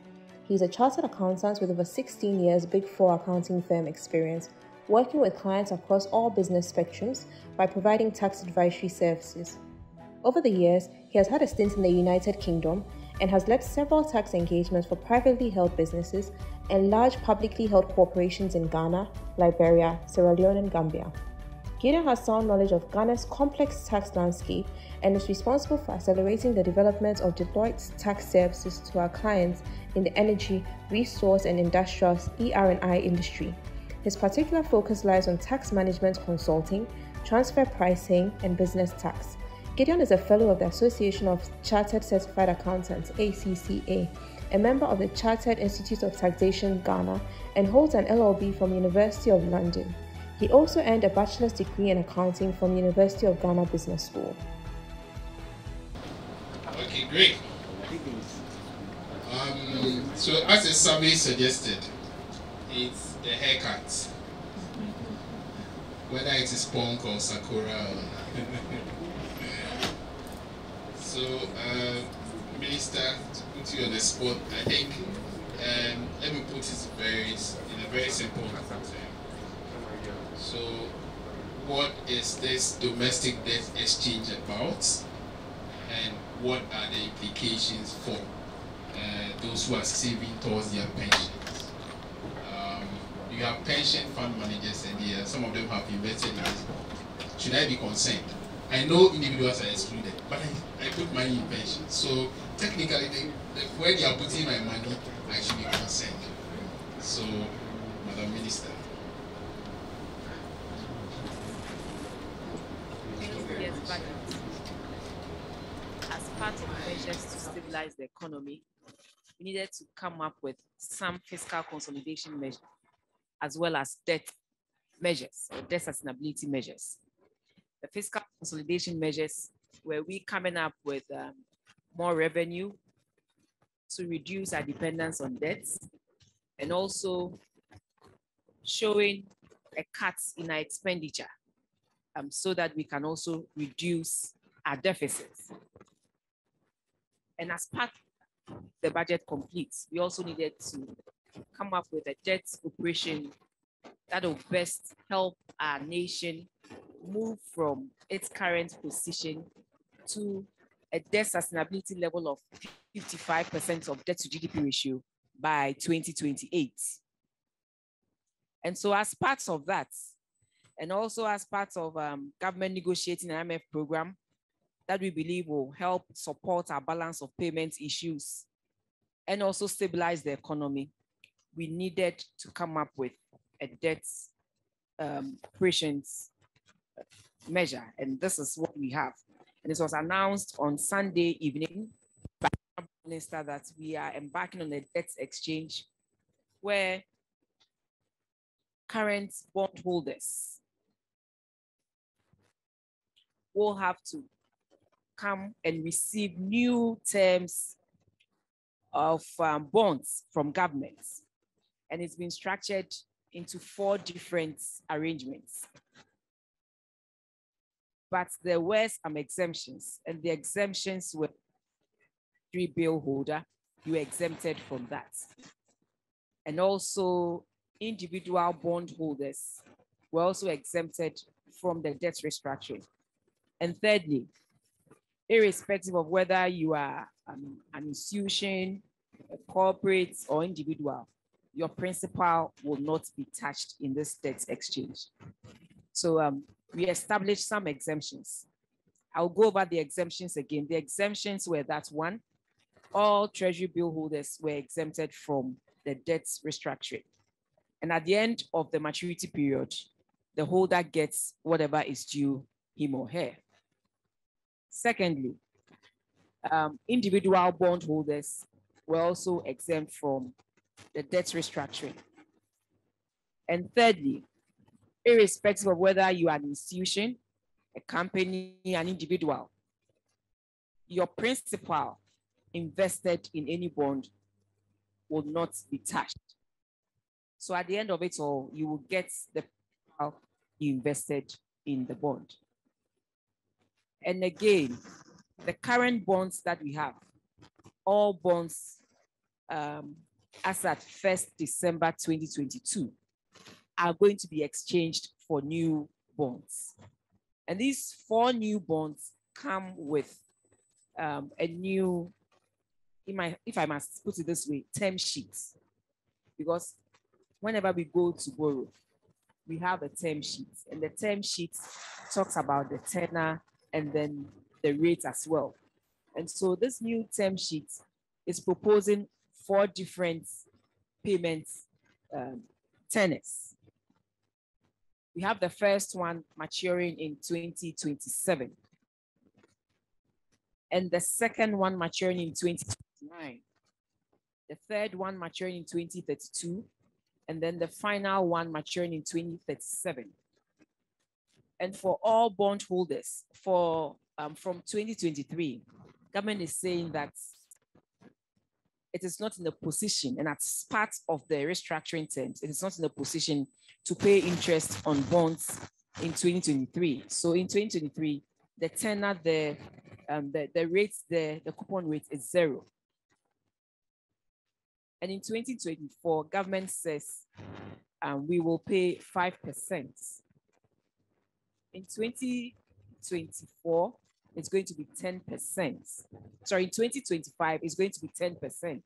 He is a chartered accountant with over 16 years Big Four accounting firm experience, working with clients across all business spectrums by providing tax advisory services. Over the years, he has had a stint in the United Kingdom and has led several tax engagements for privately held businesses and large publicly held corporations in Ghana, Liberia, Sierra Leone, and Gambia. Gideon has sound knowledge of Ghana's complex tax landscape and is responsible for accelerating the development of Deloitte's tax services to our clients in the energy, resource, and industrial ER&I industry. His particular focus lies on tax management consulting, transfer pricing, and business tax. Gideon is a fellow of the Association of Chartered Certified Accountants, ACCA, a member of the Chartered Institute of Taxation Ghana, and holds an LLB from the University of London. He also earned a bachelor's degree in accounting from the University of Ghana Business School. Okay, great. So as the survey suggested, it's the haircut. Whether it is punk or sakura. So, Minister, to put you on the spot, I think, let me put it in a very simple term. So, what is this domestic debt exchange about, and what are the implications for those who are saving towards their pensions? You have pension fund managers, and some of them have invested in this. Should I be concerned? I know individuals are excluded, but I put money in pension. So technically, where they are putting my money, I should be concerned. So, Madam Minister. Yes, but as part of measures to stabilize the economy, we needed to come up with some fiscal consolidation measures, as well as debt measures, or debt sustainability measures. The fiscal consolidation measures were we coming up with more revenue to reduce our dependence on debts, and also showing a cut in our expenditure so that we can also reduce our deficits. And as part of the budget completes, we also needed to come up with a debt operation that will best help our nation move from its current position to a debt sustainability level of 55% of debt to GDP ratio by 2028. And so as part of that, and also as part of government negotiating an IMF program that we believe will help support our balance of payments issues and also stabilize the economy, we needed to come up with a debt operations measure. And this is what we have. And this was announced on Sunday evening by the Minister that we are embarking on a debt exchange where current bondholders will have to come and receive new terms of bonds from governments, and it's been structured into 4 different arrangements. But there were some exemptions, and the exemptions were bill holder, you were exempted from that. And also individual bond holders were also exempted from the debt restructuring. And thirdly, irrespective of whether you are an institution, a corporate, or individual, your principal will not be touched in this debt exchange. So we established some exemptions. I'll go over the exemptions again. The exemptions were that: 1, all treasury bill holders were exempted from the debt restructuring. And at the end of the maturity period, the holder gets whatever is due him or her. Secondly, individual bond holders were also exempt from the debt restructuring. And thirdly, irrespective of whether you are an institution, a company, an individual, your principal invested in any bond will not be touched. So at the end of it all, you will get the principal you invested in the bond. And again, the current bonds that we have, all bonds as at 1st December 2022, are going to be exchanged for new bonds. And these 4 new bonds come with a new, if I must put it this way, term sheets. Because whenever we go to borrow, we have a term sheet, and the term sheet talks about the tenor and then the rate as well. And so this new term sheet is proposing 4 different payment tenors. We have the first one maturing in 2027, and the second one maturing in 2029, the third one maturing in 2032, and then the final one maturing in 2037. And for all bond holders from 2023, government is saying that it is not in a position, and as part of the restructuring terms, it is not in a position to pay interest on bonds in 2023. So in 2023, the tenor, the rates, the coupon rate is 0. And in 2024, government says we will pay 5%. In 2024, it's going to be 10%. Sorry, in 2025, it's going to be 10%.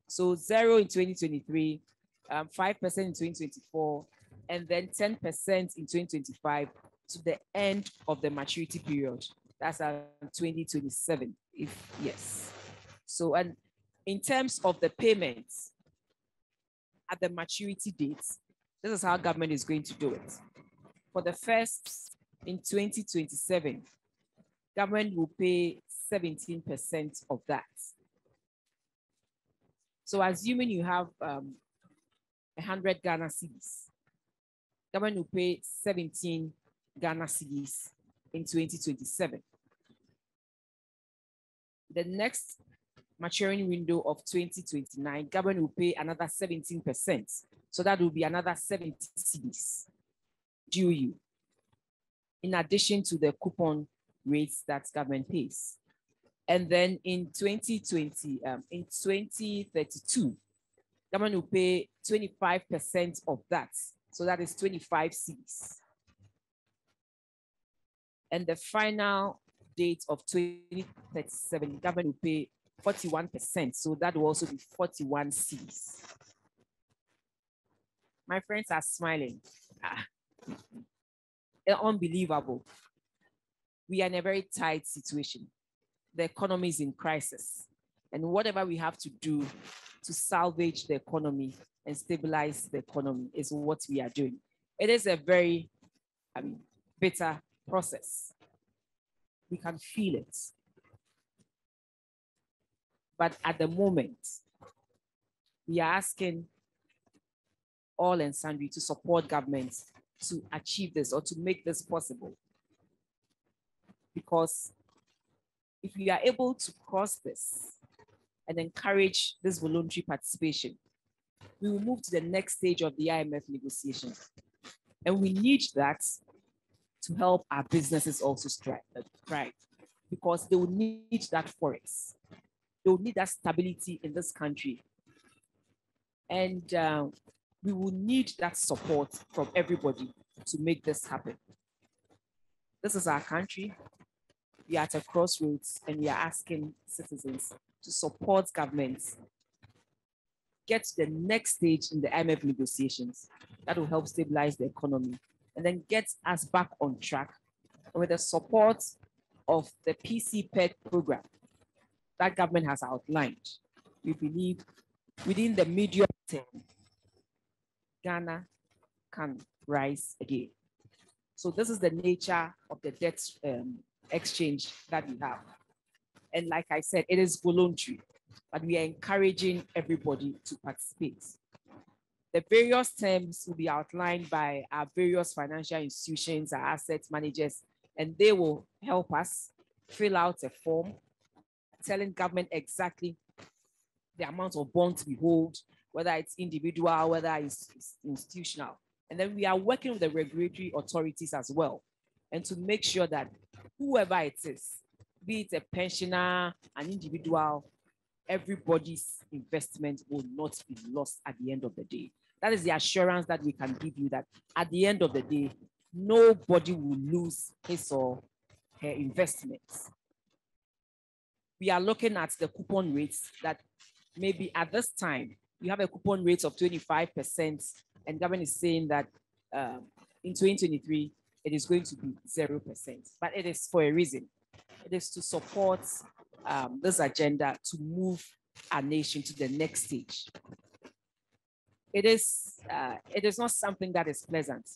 So 0 in 2023, 5% in 2024, and then 10% in 2025 to the end of the maturity period. That's 2027, if yes. So, and in terms of the payments at the maturity dates, this is how government is going to do it. For the first, in 2027, government will pay 17% of that. So assuming you have 100 Ghana cedis, government will pay 17 Ghana cedis in 2027. The next maturing window of 2029, government will pay another 17%. So that will be another 70 cedis due you, in addition to the coupon rates that government pays. And then in 2032, government will pay 25% of that. So that is 25 cedis. And the final date of 2037, government will pay 41%. So that will also be 41 cedis. My friends are smiling. Unbelievable. We are in a very tight situation. The economy is in crisis. And whatever we have to do to salvage the economy and stabilize the economy is what we are doing. It is a very bitter process. We can feel it. But at the moment, we are asking all and sundry to support government to achieve this or to make this possible. Because if we are able to cross this, and encourage this voluntary participation, we will move to the next stage of the IMF negotiations. And we need that to help our businesses also thrive, because they will need that forex. They will need that stability in this country. And we will need that support from everybody to make this happen. This is our country. We are at a crossroads, and we are asking citizens to support governments, get to the next stage in the IMF negotiations that will help stabilize the economy, and then get us back on track. And with the support of the PC-PED program that government has outlined, we believe within the medium term, Ghana can rise again. So this is the nature of the debt exchange that we have. And like I said, it is voluntary, but we are encouraging everybody to participate. The various terms will be outlined by our various financial institutions, our asset managers, and they will help us fill out a form telling government exactly the amount of bonds we hold, whether it's individual, whether it's institutional. And then we are working with the regulatory authorities as well, and to make sure that whoever it is, be it a pensioner, an individual, everybody's investment will not be lost at the end of the day. That is the assurance that we can give you, that at the end of the day, nobody will lose his or her investments. We are looking at the coupon rates that maybe at this time, you have a coupon rate of 25%, and government is saying that in 2023, it is going to be 0%, but it is for a reason. It is to support this agenda to move our nation to the next stage. It is not something that is pleasant,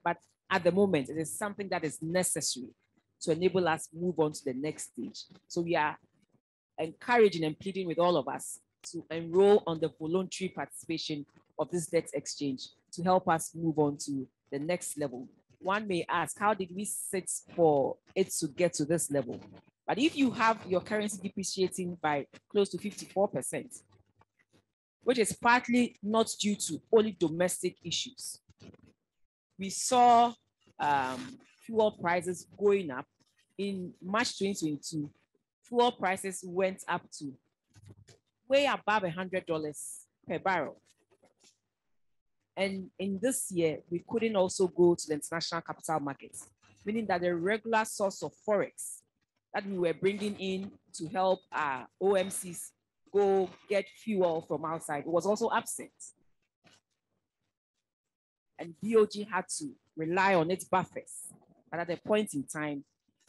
but at the moment, it is something that is necessary to enable us move on to the next stage. So we are encouraging and pleading with all of us to enroll on the voluntary participation of this debt exchange to help us move on to the next level. One may ask, how did we sit for it to get to this level? But if you have your currency depreciating by close to 54%, which is partly not due to only domestic issues. We saw fuel prices going up. In March 2022, fuel prices went up to way above $100 per barrel. And in this year, we couldn't also go to the international capital markets, meaning that the regular source of forex that we were bringing in to help our OMCs go get fuel from outside was also absent. And BOG had to rely on its buffers. But at a point in time,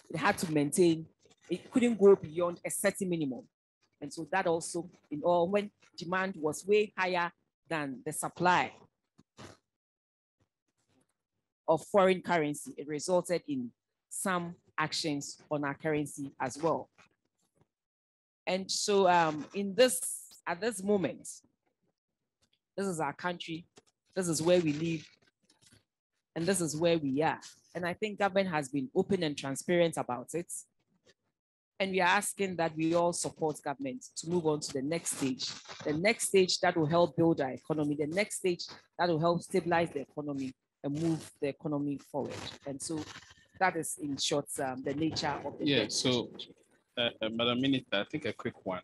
it had to maintain, it couldn't go beyond a certain minimum. And so that also, in all, when demand was way higher than the supply of foreign currency, it resulted in some actions on our currency as well. And so at this moment, this is our country, this is where we live, and this is where we are. And I think government has been open and transparent about it. And we are asking that we all support government to move on to the next stage that will help build our economy, the next stage that will help stabilize the economy and move the economy forward. And so that is, in short, the nature of the Yeah, so, Madam Minister, I think a quick one.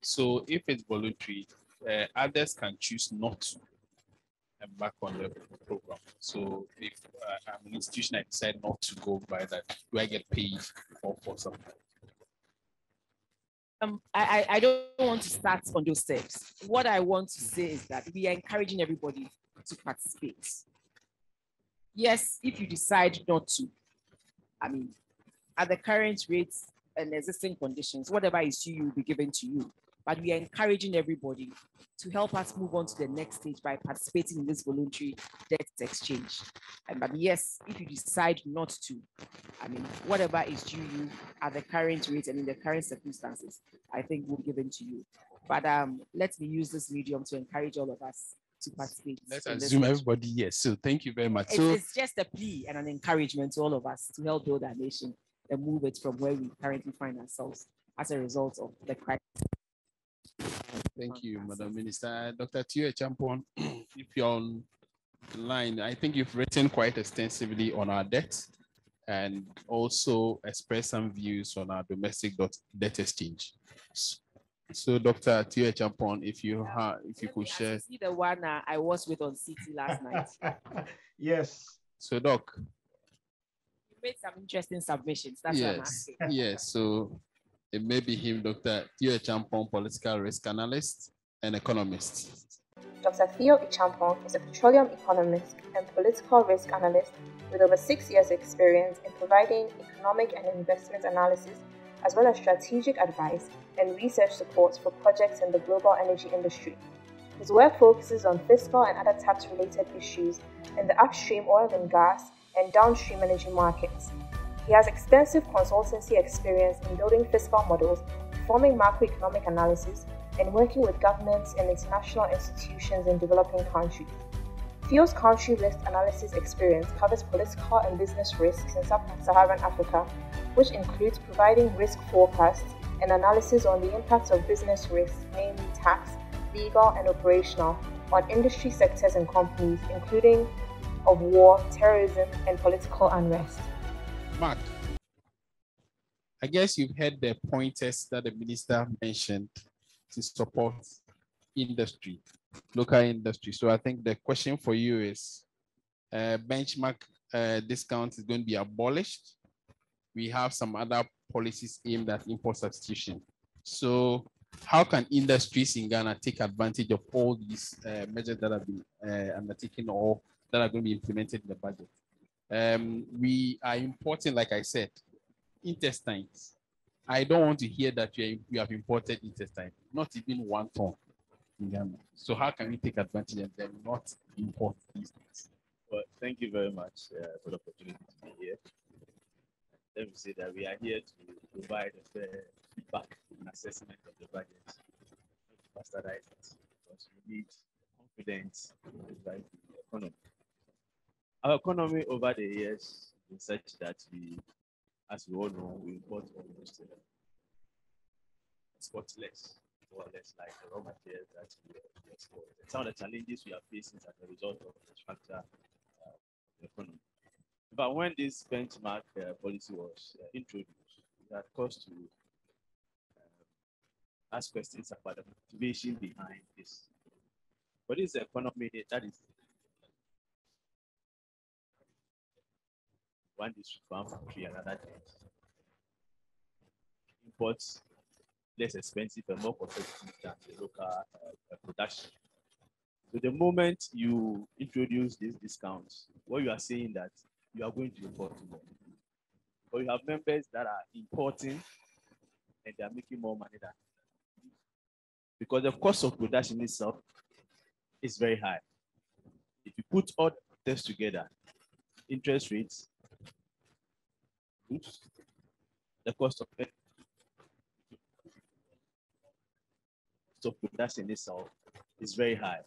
So if it's voluntary, others can choose not to embark on the program. So if I'm an institution, I decide not to go by that, do I get paid for something? I don't want to start on those steps. What I want to say is that we are encouraging everybody to participate. Yes, if you decide not to, I mean, at the current rates and existing conditions, whatever is due will be given to you. But we are encouraging everybody to help us move on to the next stage by participating in this voluntary debt exchange. But yes, if you decide not to, I mean, whatever is due you at the current rate and in the current circumstances, I think will be given to you. But let me use this medium to encourage all of us to participate. Let's assume everybody, yes. So thank you very much. It's just a plea and an encouragement to all of us to help build our nation and move it from where we currently find ourselves as a result of the crisis. Thank you, Madam Minister. Dr. Tio Champon, if you're on the line, I think you've written quite extensively on our debt and also expressed some views on our domestic debt exchange. So, Dr. Tio Champon, if you could share. See the one I was with on CT last night. Yes. So, Doc. You made some interesting submissions. That's what I'm asking. Yes. So it may be him, Dr. Theo Champon, political risk analyst and economist. Dr. Theo Champon is a petroleum economist and political risk analyst with over 6 years' experience in providing economic and investment analysis, as well as strategic advice and research support for projects in the global energy industry. His work focuses on fiscal and other tax-related issues in the upstream oil and gas and downstream energy markets. He has extensive consultancy experience in building fiscal models, performing macroeconomic analysis, and working with governments and international institutions in developing countries. Theo's country risk analysis experience covers political and business risks in sub-Saharan Africa, which includes providing risk forecasts and analysis on the impacts of business risks, namely tax, legal, and operational, on industry sectors and companies, including of war, terrorism, and political unrest. Mark, I guess you've heard the pointers that the minister mentioned to support industry, local industry. So I think the question for you is, benchmark discount is going to be abolished. We have some other policies aimed at import substitution. So how can industries in Ghana take advantage of all these measures that have been undertaken or that are going to be implemented in the budget? We are importing, like I said, intestines. I don't want to hear that you have imported intestine, not even 1 ton in Ghana. So how can we take advantage and then not import these things? Well, thank you very much for the opportunity to be here. Let me say that we are here to provide a fair feedback and assessment of the budget, not to bastardize it, because we need confidence to drive the economy. Our economy over the years is such that we, as we all know, we import almost export less, more or less like the raw materials that we export. And some of the challenges we are facing as a result of the structure of the economy. But when this benchmark policy was introduced, it had caused to ask questions about the motivation behind this. But this economy that is one district, one factory, another thing. Imports less expensive and more competitive than the local production. So the moment you introduce these discounts, what you are saying that you are going to import more. But you have members that are importing and they are making more money than that. Because the cost of production itself is very high. If you put all this together, interest rates, the cost of production itself is very high.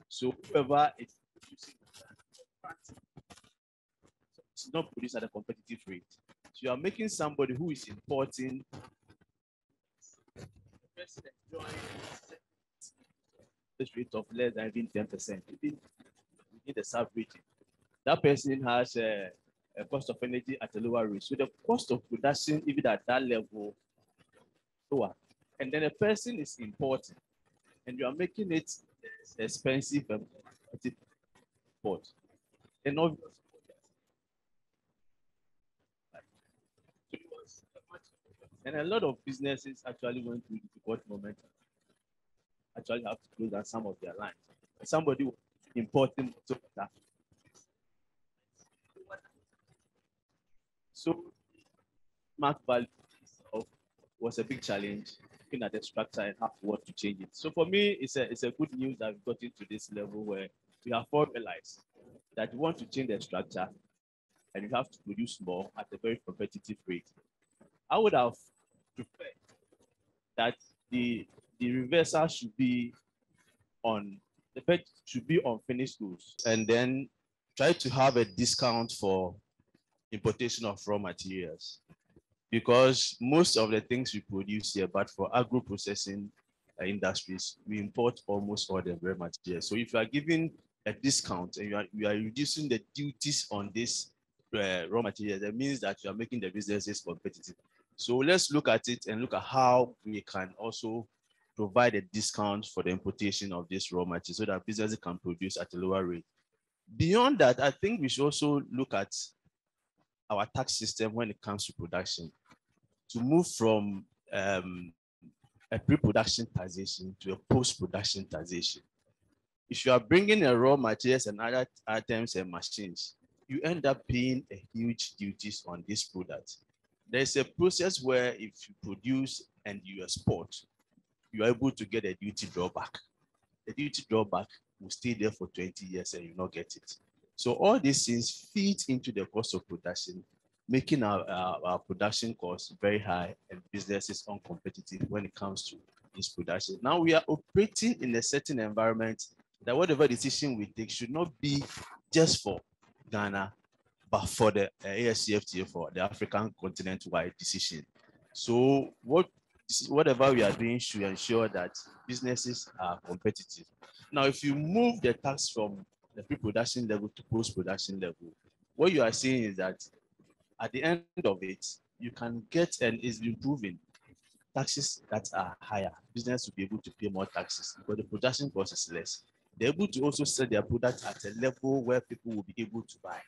So whoever is producing it's not produced at a competitive rate. So you are making somebody who is importing this rate of less than even 10%, even in the sub-region. That person has a cost of energy at a lower rate. So the cost of production, even at that level, lower. And then a person is importing, and you are making it expensive and import. And obviously, and a lot of businesses actually went through difficult moments, actually have to close down some of their lines. Somebody importing that. So mark value was a big challenge, looking at the structure and how to work to change it. So for me, it's a good news that we've gotten to this level where we have formalized that you want to change the structure and you have to produce more at a very competitive rate. I would have preferred that the reversal should be on the bet should be on finished goods, and then try to have a discount for importation of raw materials, because most of the things we produce here, but for agro processing, industries, we import almost all the raw materials. So if you are giving a discount and you are reducing the duties on this raw material, that means that you are making the businesses competitive. So let's look at it and look at how we can also provide a discount for the importation of this raw material so that businesses can produce at a lower rate. Beyond that, I think we should also look at our tax system when it comes to production to move from a pre-production taxation to a post-production taxation. If you are bringing in raw materials and other items and machines, you end up paying a huge duties on this product. There's a process where if you produce and you export, you are able to get a duty drawback. The duty drawback will stay there for 20 years and you not get it. So all these things feed into the cost of production, making our production costs very high and businesses uncompetitive when it comes to this production. Now we are operating in a certain environment that whatever decision we take should not be just for Ghana, but for the ASCFTA, for the African continent-wide decision. So whatever we are doing should ensure that businesses are competitive. Now, if you move the tax from the pre-production level to post-production level, what you are seeing is that at the end of it, you can get and is improving taxes that are higher. Business will be able to pay more taxes because the production cost is less. They're able to also sell their product at a level where people will be able to buy.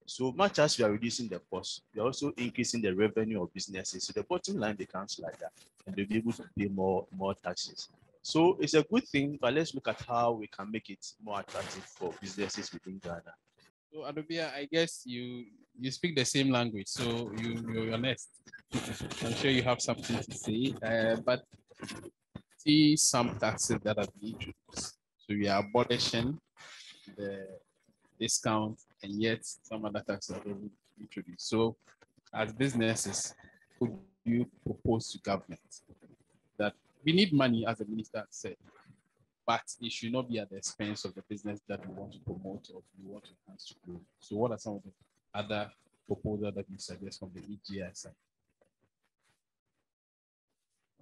So much as you are reducing the cost, you're also increasing the revenue of businesses. So the bottom line becomes like that, and they'll be able to pay more taxes. So it's a good thing, but let's look at how we can make it more attractive for businesses within Ghana. So Adobia, I guess you speak the same language, so you're next. I'm sure you have something to say, but see some taxes that have been introduced. So we are abolishing the discount, and yet some other taxes are being introduced. So as businesses, could you propose to government that we need money, as the minister said, but it should not be at the expense of the business that we want to promote or we want to enhance to grow? So what are some of the other proposals that you suggest from the EGI side?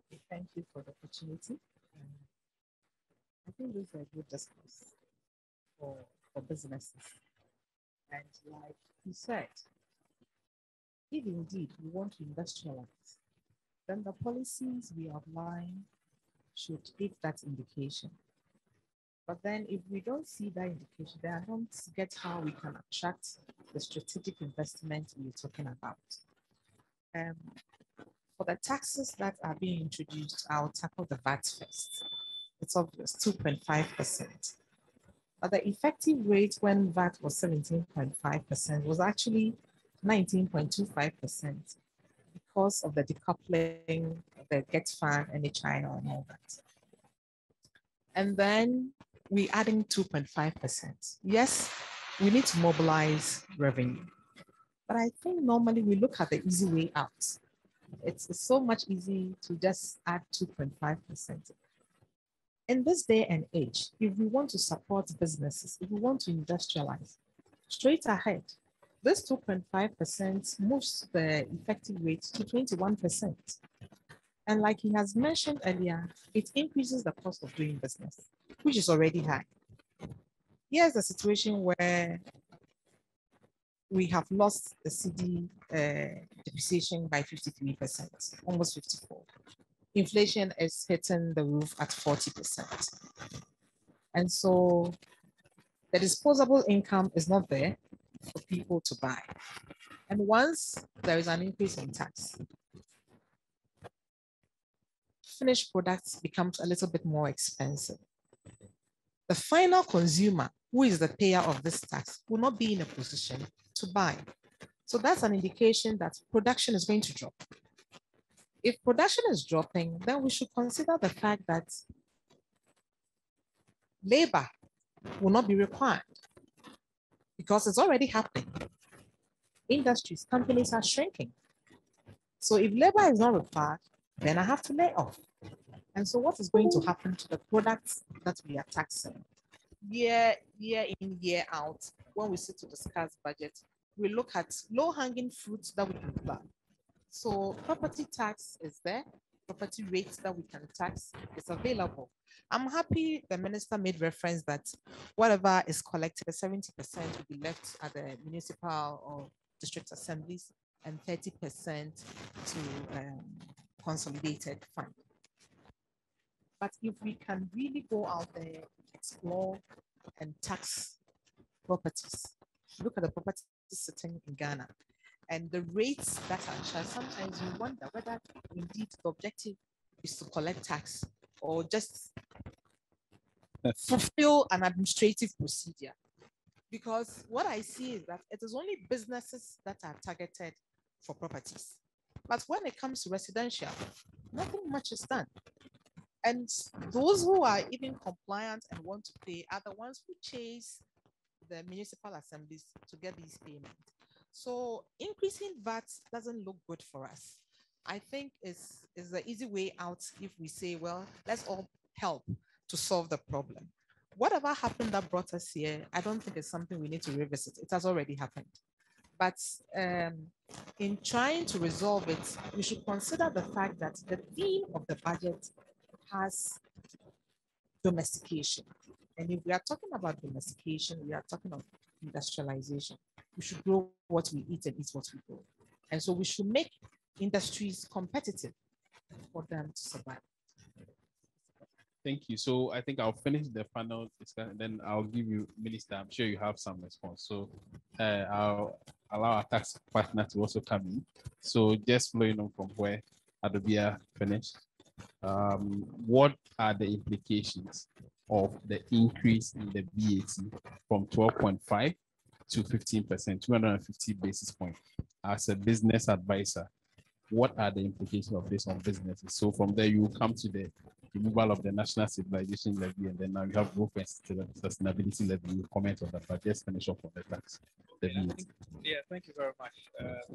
Okay, thank you for the opportunity. I think those are good discussions for businesses. And like you said, if indeed we want to industrialize, then the policies we outline should give that indication. But then if we don't see that indication, then I don't get how we can attract the strategic investment we're talking about. For the taxes that are being introduced, I'll tackle the VAT first. It's obvious, 2.5%. But the effective rate when VAT was 17.5% was actually 19.25% because of the decoupling, the Get Fan and the China and all that. And then we're adding 2.5%. Yes, we need to mobilize revenue. But I think normally we look at the easy way out. It's so much easy to just add 2.5%. In this day and age, if we want to support businesses, if we want to industrialize, straight ahead, this 2.5% moves the effective rate to 21%. And like he has mentioned earlier, it increases the cost of doing business, which is already high. Here's a situation where we have lost the CD depreciation by 53%, almost 54%. Inflation is hitting the roof at 40%. And so the disposable income is not there for people to buy. And once there is an increase in tax, finished products becomes a little bit more expensive. The final consumer, who is the payer of this tax, will not be in a position to buy. So that's an indication that production is going to drop. If production is dropping, then we should consider the fact that labor will not be required because it's already happening. Industries, companies are shrinking. So if labor is not required, then I have to lay off. And so what is going to happen to the products that we are taxing? Year in, year out, when we sit to discuss budget, we look at low-hanging fruits that we can plant. So property tax is there, property rates that we can tax is available. I'm happy the minister made reference that whatever is collected, 70% will be left at the municipal or district assemblies and 30% to consolidated fund. But if we can really go out there, explore and tax properties, look at the properties sitting in Ghana and the rates that are charged, sometimes you wonder whether indeed the objective is to collect tax or just fulfill an administrative procedure. Because what I see is that it is only businesses that are targeted for properties. But when it comes to residential, nothing much is done. And those who are even compliant and want to pay are the ones who chase the municipal assemblies to get these payments. So increasing VAT doesn't look good for us. I think is the easy way out if we say, well, let's all help to solve the problem. Whatever happened that brought us here, I don't think it's something we need to revisit. It has already happened. But in trying to resolve it, we should consider the fact that the theme of the budget has domestication. And if we are talking about domestication, we are talking about industrialization. We should grow what we eat and eat what we grow. And so we should make industries competitive for them to survive. Thank you. So I think I'll finish the panel discussion, then I'll give you, Minister, I'm sure you have some response. So I'll allow our tax partner to also come in. So just flowing on from where Adobia finished, what are the implications of the increase in the VAT from 12.5 to 15%, 250 basis points? As a business advisor, what are the implications of this on businesses? So from there, you will come to the removal of the National Stabilization Levy, and then now you have growth and sustainability levy. You comment on that, but just finish off on the tax. Yeah, thank you very much.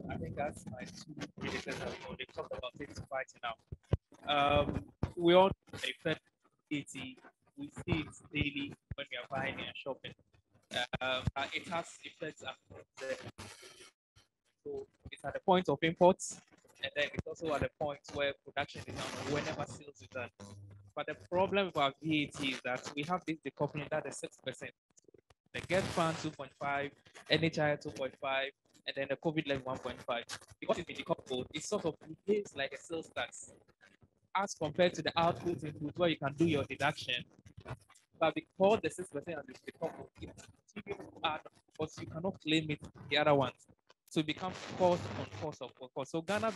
I think that's my two predecessors. They talked about it right now. We all expect it. We see it daily when we are buying and shopping. It has effects at the, so it's at the point of imports, and then it's also at the point where production is done or whenever sales is done. But the problem with our VAT is that we have this decoupling that is 6%. The GET fund 2.5, NHI 2.5, and then the COVID levy 1.5. Because it's been decoupled, it sort of behaves like a sales tax as compared to the output input where you can do your deduction. But because the 6% is decoupled, it continues to add, but you cannot claim it the other ones. So it becomes cost on cost of cost. So Ghana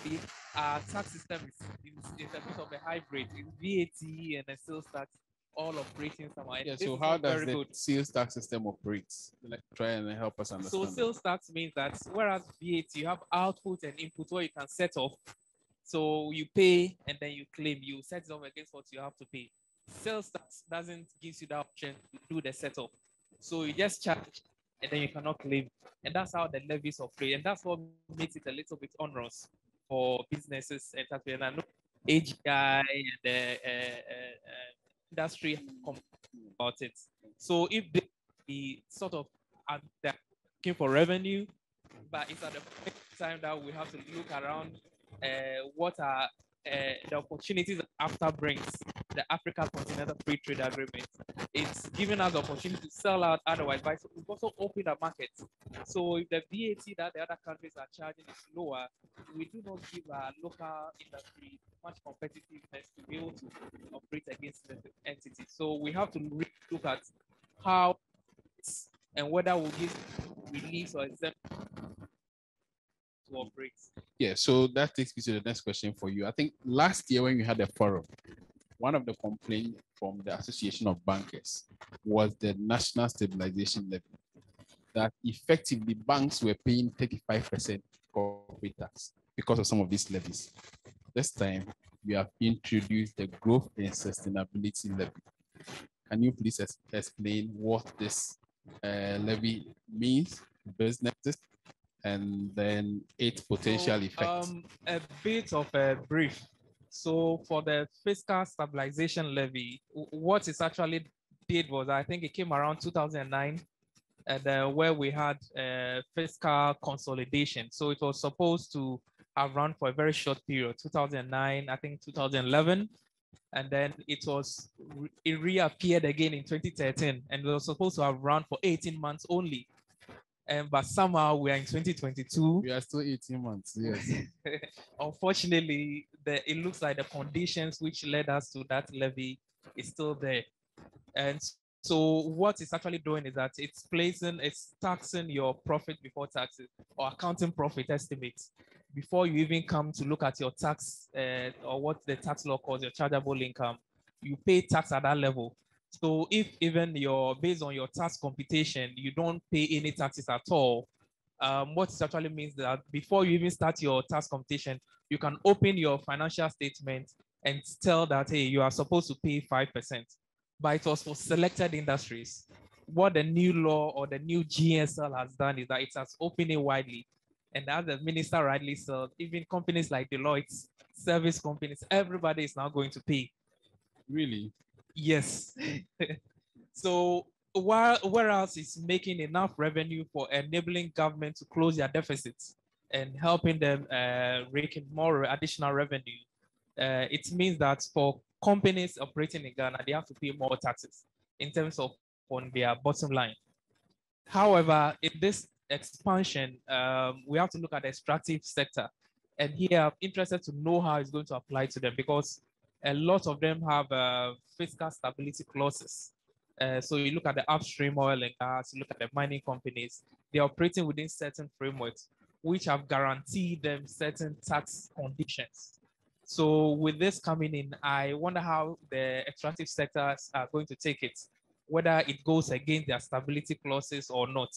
our tax system is a bit of a hybrid. It's VAT and a sales tax all operating somewhere. Yeah, so how does the sales tax system operate? Like, try and help us understand. So sales tax means that whereas VAT, you have output and input where you can set off. So you pay and then you claim, you set it off against what you have to pay. Sales tax doesn't give you the option to do the setup. So you just charge and then you cannot claim. And that's how the levies operate. And that's what makes it a little bit onerous for businesses and tax. And I know AGI and the industry about it. So if they sort of are looking for revenue, but it's at the time that we have to look around what are the opportunities after brings the Africa Continental Free Trade Agreement. It's giving us the opportunity to sell out otherwise, but we've also opened a market. So if the VAT that the other countries are charging is lower, we do not give our local industry much competitiveness to be able to operate against the entity. So we have to look at how and whether we'll give release or exempt to operate. Yeah, so that takes me to the next question for you. I think last year when we had a forum, one of the complaints from the Association of Bankers was the National Stabilization Levy, that effectively banks were paying 35% corporate tax because of some of these levies. This time, we have introduced the Growth and Sustainability Levy. Can you please explain what this levy means to businesses and then its potential effects? A bit of a brief. So for the Fiscal Stabilization Levy, what it actually did was, I think it came around 2009, and where we had fiscal consolidation. So it was supposed to around for a very short period, 2009, I think 2011. And then it reappeared again in 2013, and it was supposed to have run for 18 months only. But somehow we are in 2022. We are still 18 months, yes. Unfortunately, it looks like the conditions which led us to that levy is still there. And so what it's actually doing is that it's taxing your profit before taxes, or accounting profit estimates, before you even come to look at your tax or what the tax law calls your chargeable income. You pay tax at that level. So if even based on your tax computation, you don't pay any taxes at all, what it actually means that before you even start your tax computation, you can open your financial statement and tell that, hey, you are supposed to pay 5%. But it was for selected industries. What the new law or the new GSL has done is that it has opened it widely. And as the minister rightly said, even companies like Deloitte, service companies, everybody is now going to pay. Really? Yes. So whereas it's making enough revenue for enabling government to close their deficits and helping them rake in more additional revenue, it means that for companies operating in Ghana, they have to pay more taxes in terms of on their bottom line. However, in this expansion, we have to look at the extractive sector. And here I'm interested to know how it's going to apply to them, because a lot of them have fiscal stability clauses. So you look at the upstream oil and gas, you look at the mining companies, they're operating within certain frameworks, which have guaranteed them certain tax conditions. So with this coming in, I wonder how the extractive sectors are going to take it, whether it goes against their stability clauses or not.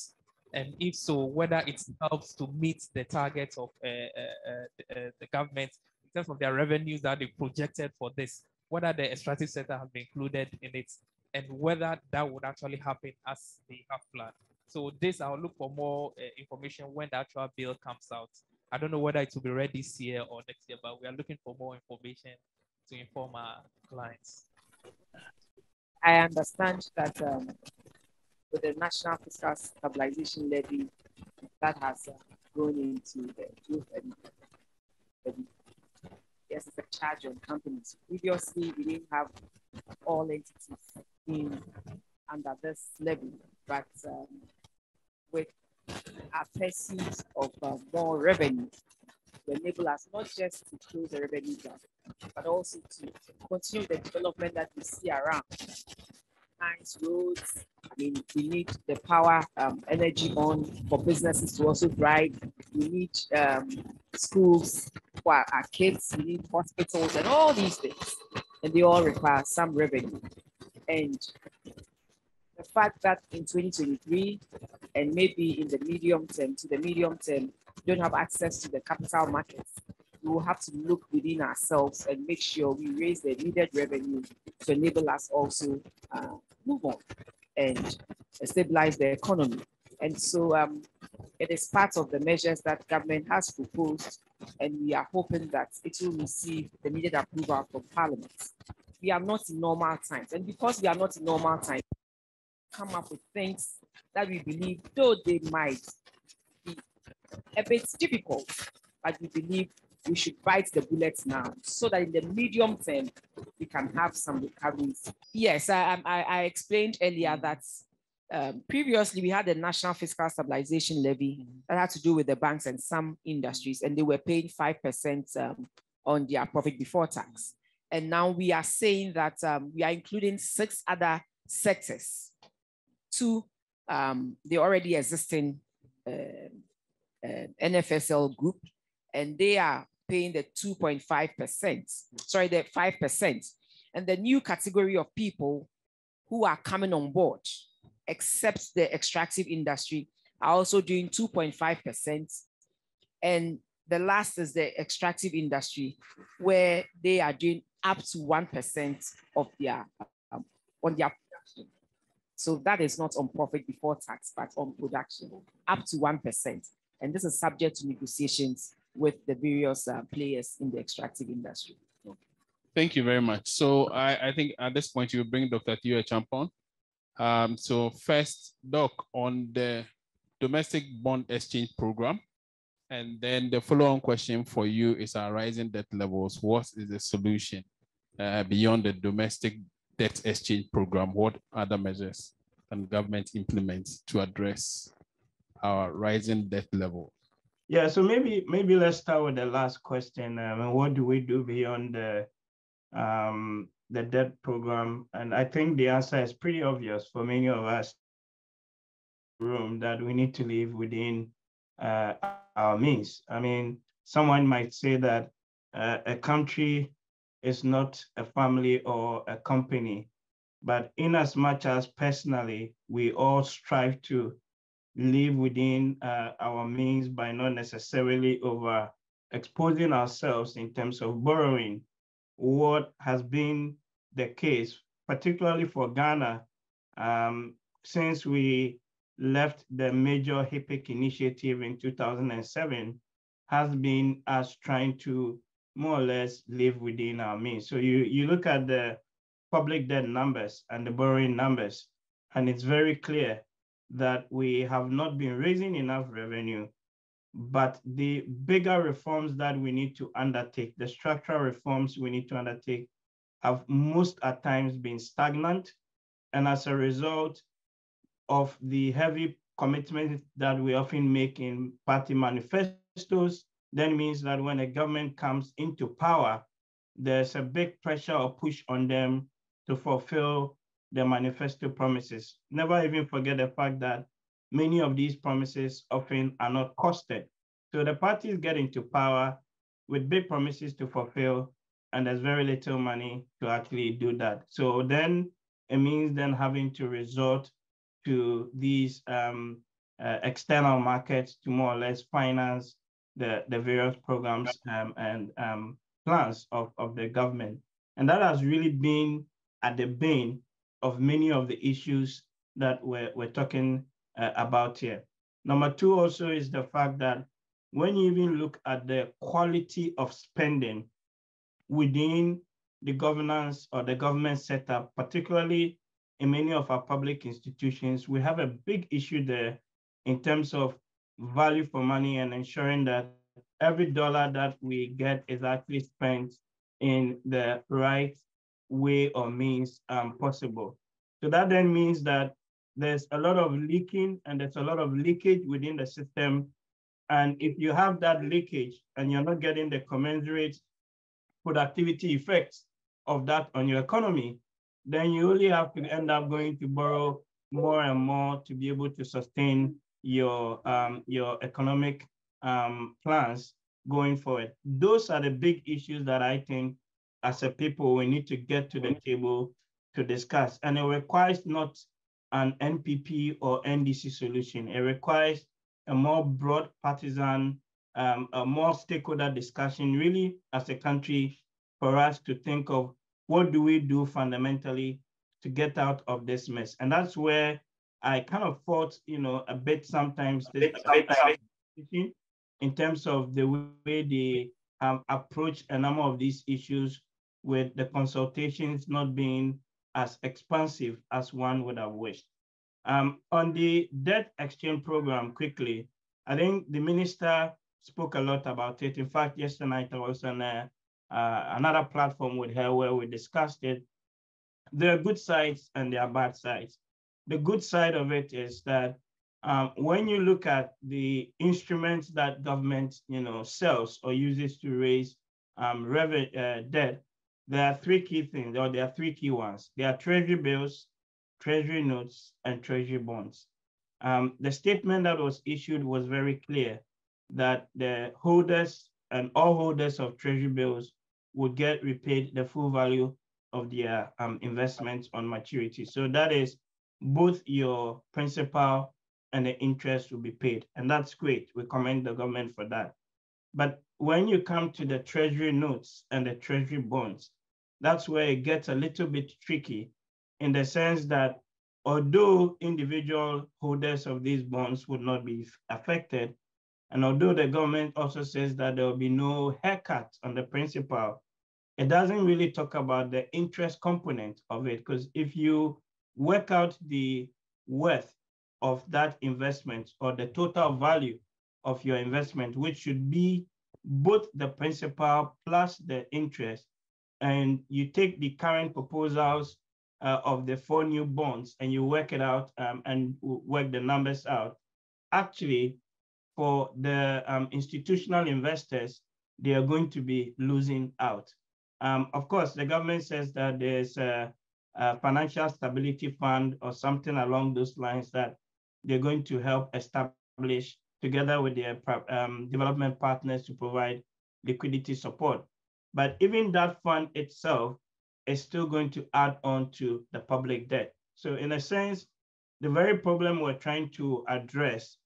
And if so, whether it helps to meet the targets of the government in terms of their revenues that they projected for this, whether the extractive sector has been included in it, and whether that would actually happen as they have planned. So this, I'll look for more information when the actual bill comes out. I don't know whether it will be ready this year or next year, but we are looking for more information to inform our clients. I understand that with the National Fiscal Stabilization Levy that has gone into the group, and yes, it's a charge on companies. Previously, we didn't have all entities in under this levy, but with our pursuit of more revenue to enable us not just to close the revenue gap, but also to continue the development that we see around. Nice roads. I mean, we need the power, energy on for businesses to also thrive. We need schools for our kids. We need hospitals and all these things, and they all require some revenue. And the fact that in 2023 and maybe in the medium term, we don't have access to the capital markets, we will have to look within ourselves and make sure we raise the needed revenue to enable us also move on and stabilize the economy. And so it is part of the measures that government has proposed, and we are hoping that it will receive the needed approval from Parliament. We are not in normal times, and because we are not in normal times, come up with things that we believe, though they might be a bit difficult, but we believe we should bite the bullets now so that in the medium term, we can have some recoveries. Yes, I explained earlier that previously we had the National Fiscal Stabilization Levy that had to do with the banks and some industries, and they were paying 5% on their profit before tax. And now we are saying that we are including 6 other sectors to the already existing NFSL group, and they are paying the 2.5%, sorry, the 5%. And the new category of people who are coming on board, except the extractive industry, are also doing 2.5%. And the last is the extractive industry, where they are doing up to 1% of their on their production. So that is not on profit before tax, but on production, up to 1%. And this is subject to negotiations with the various players in the extractive industry. Thank you very much. So I think at this point, you bring Dr. Theo Champon. So first, Doc, on the domestic bond exchange program, And then the follow-on question for you is our rising debt levels. What is the solution beyond the domestic debt exchange program? What other measures can government implement to address our rising debt level? Yeah, so maybe let's start with the last question. What do we do beyond the debt program? And I think the answer is pretty obvious for many of us in the room, that we need to live within our means. I mean, someone might say that a country is not a family or a company, but in as much as personally, we all strive to live within our means by not necessarily over exposing ourselves in terms of borrowing. What has been the case, particularly for Ghana, since we left the major HIPIC initiative in 2007, has been us trying to more or less live within our means. So you look at the public debt numbers and the borrowing numbers, and it's very clear that we have not been raising enough revenue, but the bigger reforms that we need to undertake, the structural reforms we need to undertake, have most at times been stagnant. And as a result of the heavy commitment that we often make in party manifestos, then means that when a government comes into power, there's a big pressure or push on them to fulfill the manifesto promises. Never even forget the fact that many of these promises often are not costed. So the parties get into power with big promises to fulfill, and there's very little money to actually do that. So then it means then having to resort to these external markets to more or less finance the various programs and plans of the government. And that has really been at the bane of many of the issues that we're talking about here. Number two also is the fact that when you even look at the quality of spending within the governance or the government setup, particularly in many of our public institutions, we have a big issue there in terms of value for money and ensuring that every dollar that we get is actually spent in the right way or means possible. So that then means that there's a lot of leaking and there's a lot of leakage within the system. And if you have that leakage and you're not getting the commensurate productivity effects of that on your economy, then you only have to end up going to borrow more and more to be able to sustain your economic plans going forward. Those are the big issues that I think as a people we need to get to the table to discuss. And it requires not an NPP or NDC solution. It requires a more broad partisan, a more stakeholder discussion, really, as a country, for us to think of what do we do fundamentally to get out of this mess. And that's where I kind of fought, a bit sometimes in terms of the way they approach a number of these issues, with the consultations not being as expansive as one would have wished. On the debt exchange program, quickly, I think the minister spoke a lot about it. In fact, yesterday night I was on another platform with her where we discussed it. There are good sides and there are bad sides. The good side of it is that when you look at the instruments that government sells or uses to raise debt, there are three key things, or there are three key ones. There are treasury bills, treasury notes, and treasury bonds. The statement that was issued was very clear that the holders and all holders of treasury bills would get repaid the full value of their investments on maturity. So that is both your principal and the interest will be paid. And that's great. We commend the government for that. But when you come to the treasury notes and the treasury bonds, that's where it gets a little bit tricky, in the sense that although individual holders of these bonds would not be affected, and although the government also says that there will be no haircut on the principal, it doesn't really talk about the interest component of it. Because if you work out the worth of that investment or the total value of your investment, which should be both the principal plus the interest. And you take the current proposals of the 4 new bonds and you work it out and work the numbers out. Actually, for the institutional investors, they are going to be losing out. Of course, the government says that there's a financial stability fund or something along those lines that they're going to help establish together with their development partners to provide liquidity support. But even that fund itself is still going to add on to the public debt. So in a sense, the very problem we're trying to address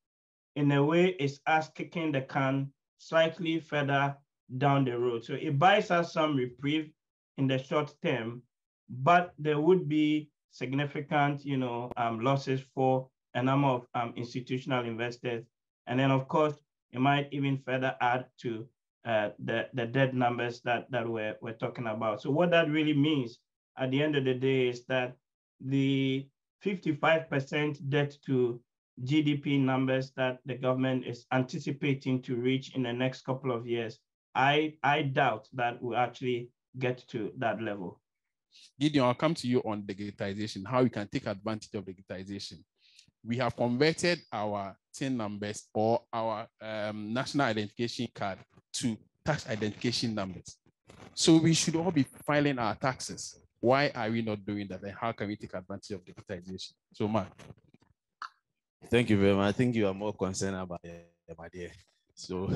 in a way is us kicking the can slightly further down the road. So it buys us some reprieve in the short term, but there would be significant, losses for a number of institutional investors. And then, of course, it might even further add to the debt numbers that we're talking about. So what that really means at the end of the day is that the 55% debt to GDP numbers that the government is anticipating to reach in the next couple of years, I doubt that we'll actually get to that level. Gideon, I'll come to you on digitization, how we can take advantage of digitization. We have converted our TIN numbers or our national identification card to tax identification numbers. So we should all be filing our taxes. Why are we not doing that? And how can we take advantage of digitization? So, Mark. Thank you very much. I think you are more concerned about my dear. So,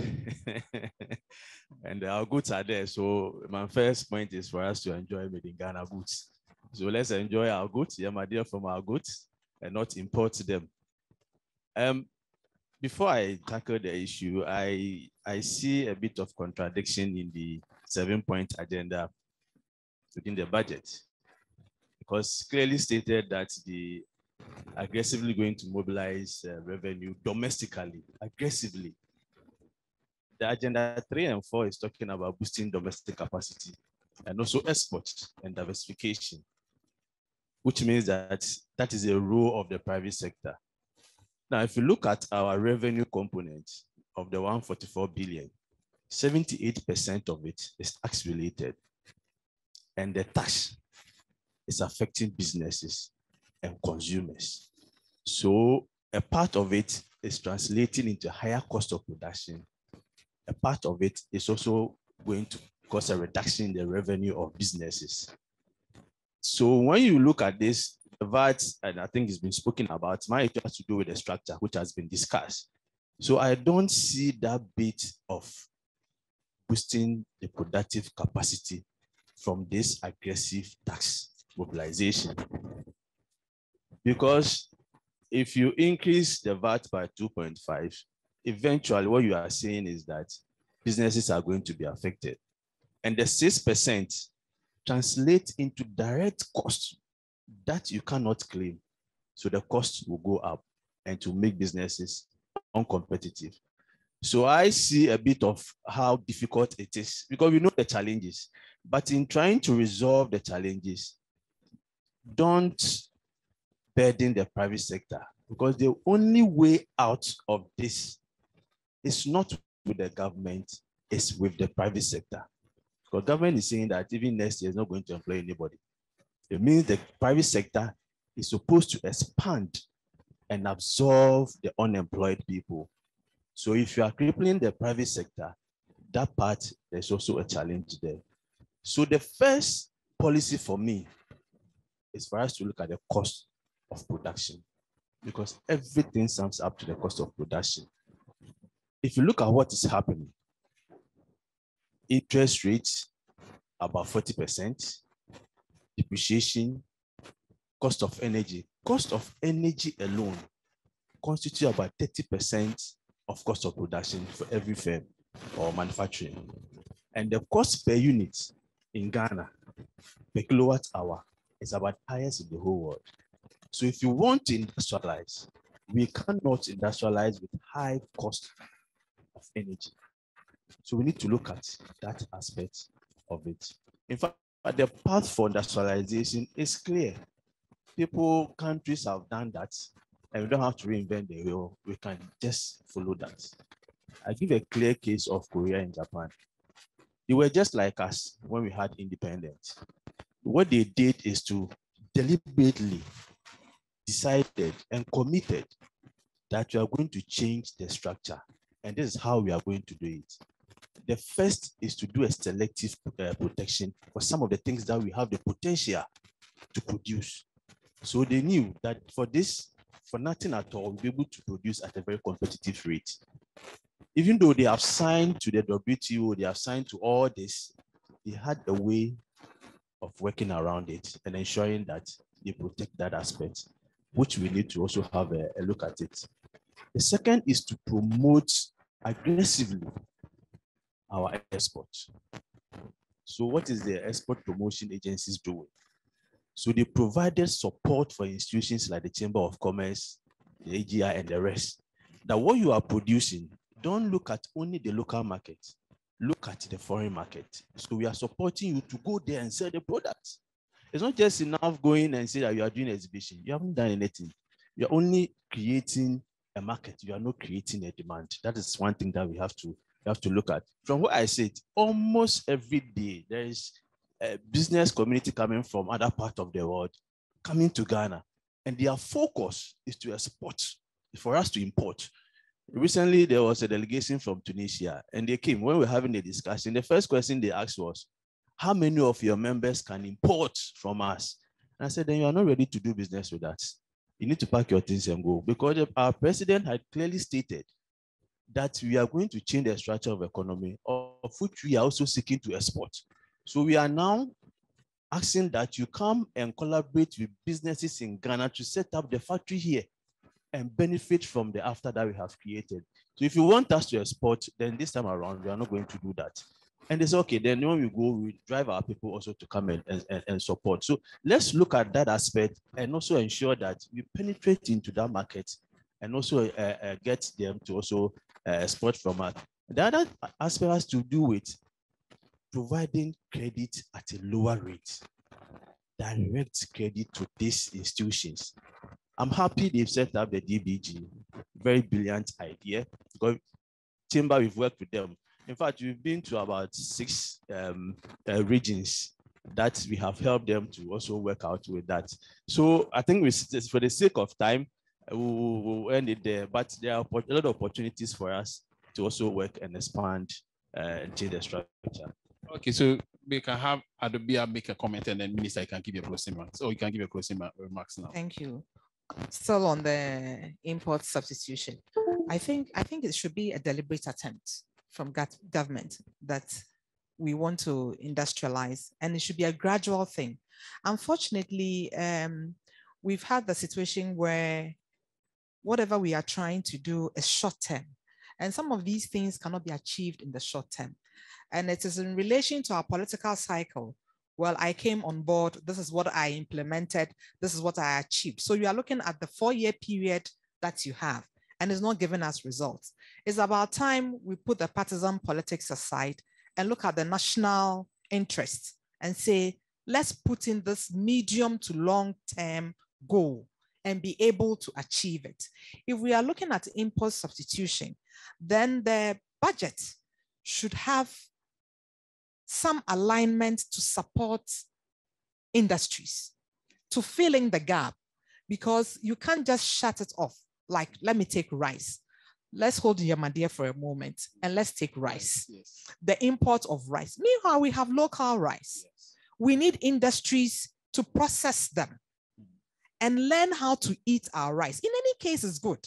and our goods are there. So my first point is for us to enjoy made in Ghana goods. So let's enjoy our goods, yeah, my dear, from our goods and not import them. Before I tackle the issue, I see a bit of contradiction in the 7-point agenda within the budget, because clearly stated that the aggressively going to mobilize revenue domestically, aggressively. The agenda 3 and 4 is talking about boosting domestic capacity and also export and diversification, which means that that is a role of the private sector. Now, if you look at our revenue component of the 144 billion, 78% of it is tax related. And the tax is affecting businesses and consumers. So a part of it is translating into higher cost of production. A part of it is also going to cause a reduction in the revenue of businesses. So when you look at this, VAT, and I think it's been spoken about, might have to do with the structure, which has been discussed. So I don't see that bit of boosting the productive capacity from this aggressive tax mobilization. Because if you increase the VAT by 2.5, eventually what you are saying is that businesses are going to be affected. And the 6% translates into direct costs that you cannot claim. So the cost will go up and to make businesses uncompetitive. So I see a bit of how difficult it is, because we know the challenges, but in trying to resolve the challenges, don't burden the private sector, because the only way out of this is not with the government, it's with the private sector. Because government is saying that even next year is not going to employ anybody. It means the private sector is supposed to expand and absorb the unemployed people. So if you are crippling the private sector, that part, there's also a challenge there. So the first policy for me is for us to look at the cost of production, because everything sums up to the cost of production. If you look at what is happening, interest rates about 40%, depreciation, cost of energy. Cost of energy alone constitutes about 30% of cost of production for every firm or manufacturing. And the cost per unit in Ghana, per kilowatt hour, is about highest in the whole world. So if you want to industrialize, we cannot industrialize with high cost of energy. So we need to look at that aspect of it. In fact, the path for industrialization is clear. Countries have done that, and we don't have to reinvent the wheel. We can just follow that. I give a clear case of Korea and Japan. They were just like us when we had independence. What they did is to deliberately decided and committed that we are going to change the structure. And this is how we are going to do it. The first is to do a selective protection for some of the things that we have the potential to produce. So they knew that for this, for nothing at all, we'll be able to produce at a very competitive rate. Even though they have signed to the WTO, they have signed to all this, they had a way of working around it and ensuring that they protect that aspect, which we need to also have a look at it. The second is to promote aggressively our exports. So what is the export promotion agencies doing? So they provided support for institutions like the Chamber of Commerce, the AGI, and the rest. That what you are producing, don't look at only the local market, look at the foreign market. So we are supporting you to go there and sell the products. It's not just enough going and say that you are doing exhibition. You haven't done anything. You're only creating a market. You are not creating a demand. That is one thing that we have to look at. From what I said, almost every day there is a business community coming from other parts of the world coming to Ghana, and their focus is to export, for us to import. Recently, there was a delegation from Tunisia, and they came. When we were having a discussion, the first question they asked was, how many of your members can import from us? And I said, then you are not ready to do business with us. You need to pack your things and go, because our president had clearly stated that we are going to change the structure of economy, of which we are also seeking to export. So we are now asking that you come and collaborate with businesses in Ghana to set up the factory here and benefit from the after that we have created. So if you want us to export, then this time around, we are not going to do that. And it's okay, then when we go, we drive our people also to come and support. So let's look at that aspect and also ensure that we penetrate into that market and also get them to also export from us. The other aspect has to do with providing credit at a lower rate, direct credit to these institutions. I'm happy they've set up the DBG, very brilliant idea, because Chamber, we've worked with them. In fact, we've been to about 6 regions that we have helped them to also work out with that. So I think for the sake of time, we'll end it there, but there are a lot of opportunities for us to also work and expand and change the structure. Okay, so we can have Adobia make a comment and then Minister can give you a closing remarks. Or you can give your closing remarks now. Thank you. Still on the import substitution, I think it should be a deliberate attempt from government that we want to industrialize, and it should be a gradual thing. Unfortunately, we've had the situation where whatever we are trying to do is short term, and some of these things cannot be achieved in the short term. And it is in relation to our political cycle. Well, I came on board, this is what I implemented, this is what I achieved. So you are looking at the 4-year period that you have, and it's not giving us results. It's about time we put the partisan politics aside and look at the national interest and say, let's put in this medium to long-term goal and be able to achieve it. If we are looking at import substitution, then the budget should have some alignment to support industries, to fill in the gap, because you can't just shut it off. Like, let me take rice. Let's hold Yamadia for a moment and let's take rice. Yes. The import of rice. Meanwhile, we have local rice. Yes. We need industries to process them and learn how to eat our rice. In any case, it's good.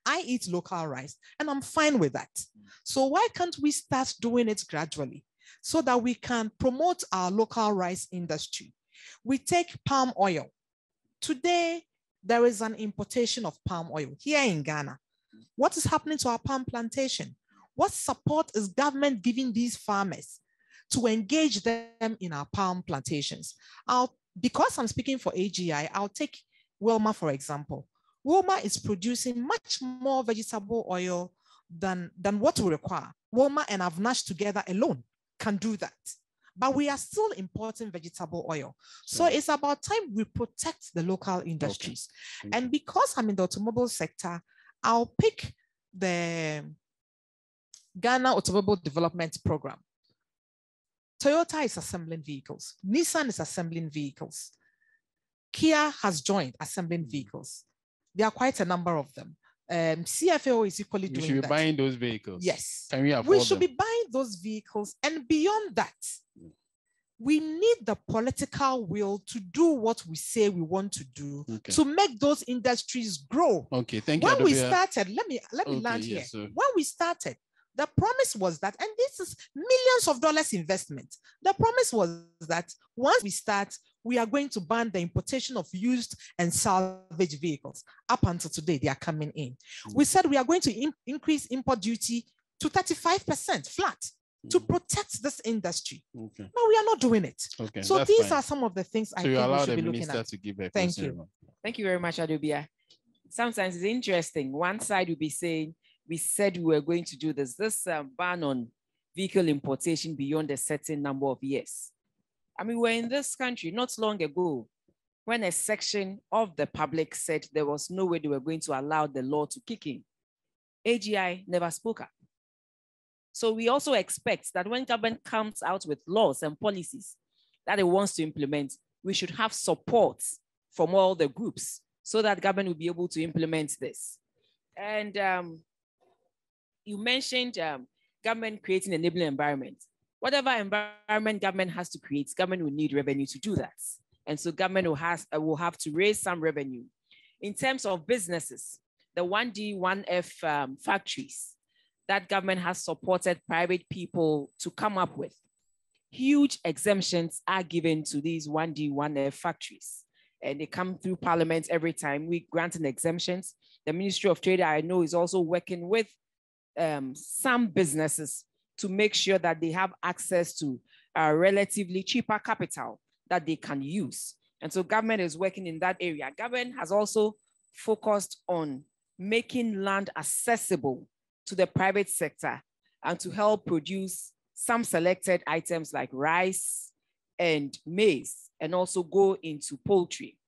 I eat local rice and I'm fine with that. So why can't we start doing it gradually so that we can promote our local rice industry? We take palm oil. Today, there is an importation of palm oil here in Ghana. What is happening to our palm plantation? What support is government giving these farmers to engage them in our palm plantations? Because I'm speaking for AGI, I'll take Wilma, for example. Wilma is producing much more vegetable oil than what we require. Wilma and Avnash together alone can do that. But we are still importing vegetable oil. So it's about time we protect the local industries. Okay. And because I'm in the automobile sector, I'll pick the Ghana Automobile Development Program. Toyota is assembling vehicles. Nissan is assembling vehicles. Kia has joined assembling vehicles. There are quite a number of them. CFAO is equally doing that. We should be buying those vehicles. Yes. Can we afford We should them? be buying those vehicles. And beyond that, we need the political will to do what we say we want to do, to make those industries grow. Okay, thank you. When we started, let me land here. Sir. When we started, the promise was that, and this is millions of dollars investment. The promise was that once we start, we are going to ban the importation of used and salvage vehicles. Up until today, they are coming in. We said we are going to increase import duty to 35% flat to protect this industry. But we are not doing it. So these are some of the things I think we should be looking at. To give a Thank you. Thank you very much, Adobia. Sometimes it's interesting. One side will be saying, we said we were going to do this. This ban on vehicle importation beyond a certain number of years. I mean, we're in this country not long ago when a section of the public said there was no way they were going to allow the law to kick in. AGI never spoke up. So we also expect that when government comes out with laws and policies that it wants to implement, we should have support from all the groups so that government will be able to implement this. And you mentioned government creating an enabling environment. Whatever environment government has to create, government will need revenue to do that. And so government will have to raise some revenue. In terms of businesses, the 1D, 1F factories that government has supported private people to come up with, huge exemptions are given to these 1D, 1F factories. And they come through Parliament every time we grant an exemptions. The Ministry of Trade, I know, is also working with some businesses to make sure that they have access to relatively cheaper capital that they can use. And so government is working in that area. Government has also focused on making land accessible to the private sector and to help produce some selected items like rice and maize, and also go into poultry.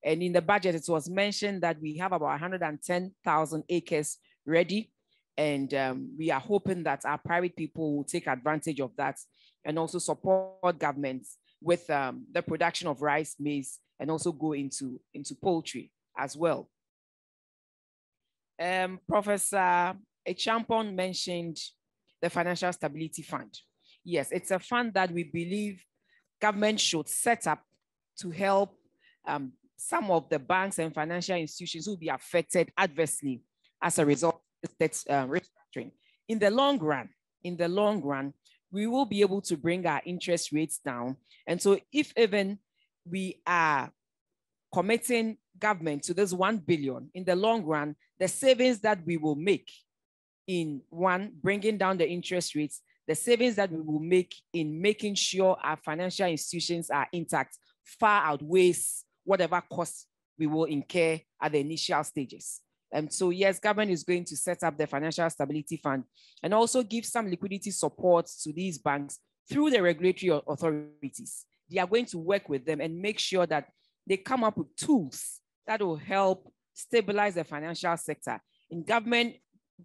And in the budget, it was mentioned that we have about 110,000 acres ready. And we are hoping that our private people will take advantage of that and also support governments with the production of rice, maize, and also go into poultry as well. Professor Echampon mentioned the Financial Stability Fund. Yes, it's a fund that we believe government should set up to help some of the banks and financial institutions who will be affected adversely as a result that's restructuring. In the long run, we will be able to bring our interest rates down. And so if even we are committing government to this 1 billion, in the long run, the savings that we will make in bringing down the interest rates, the savings that we will make in making sure our financial institutions are intact far outweighs whatever costs we will incur at the initial stages. And so yes, government is going to set up the Financial Stability Fund and also give some liquidity support to these banks through the regulatory authorities. They are going to work with them and make sure that they come up with tools that will help stabilize the financial sector. In government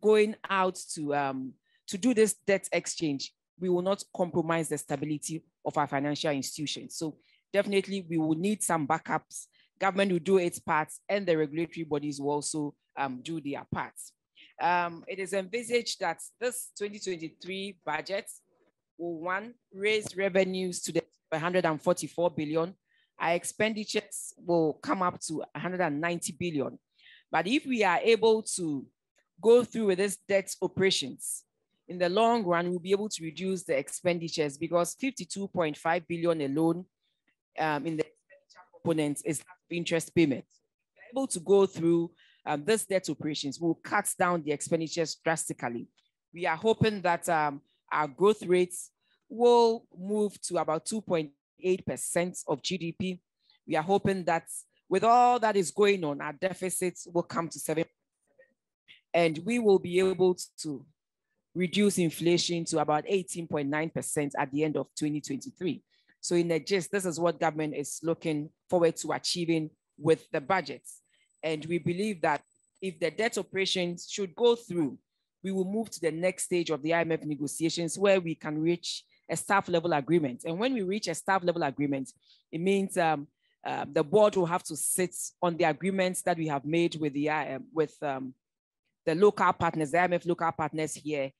going out to do this debt exchange, we will not compromise the stability of our financial institutions. So definitely we will need some backups. Government will do its parts and the regulatory bodies will also do their parts. It is envisaged that this 2023 budget will raise revenues to the 144 billion. Our expenditures will come up to 190 billion. But if we are able to go through with this debt operations, in the long run, we'll be able to reduce the expenditures because 52.5 billion alone in the component is interest payments. If we're able to go through this debt operations, will cut down the expenditures drastically. We are hoping that our growth rates will move to about 2.8% of GDP. We are hoping that with all that is going on, our deficits will come to 7%. And we will be able to reduce inflation to about 18.9% at the end of 2023. So in a gist, this is what government is looking forward to achieving with the budgets. And we believe that if the debt operations should go through, we will move to the next stage of the IMF negotiations where we can reach a staff level agreement. And when we reach a staff level agreement, it means the board will have to sit on the agreements that we have made with the local partners, the IMF local partners here,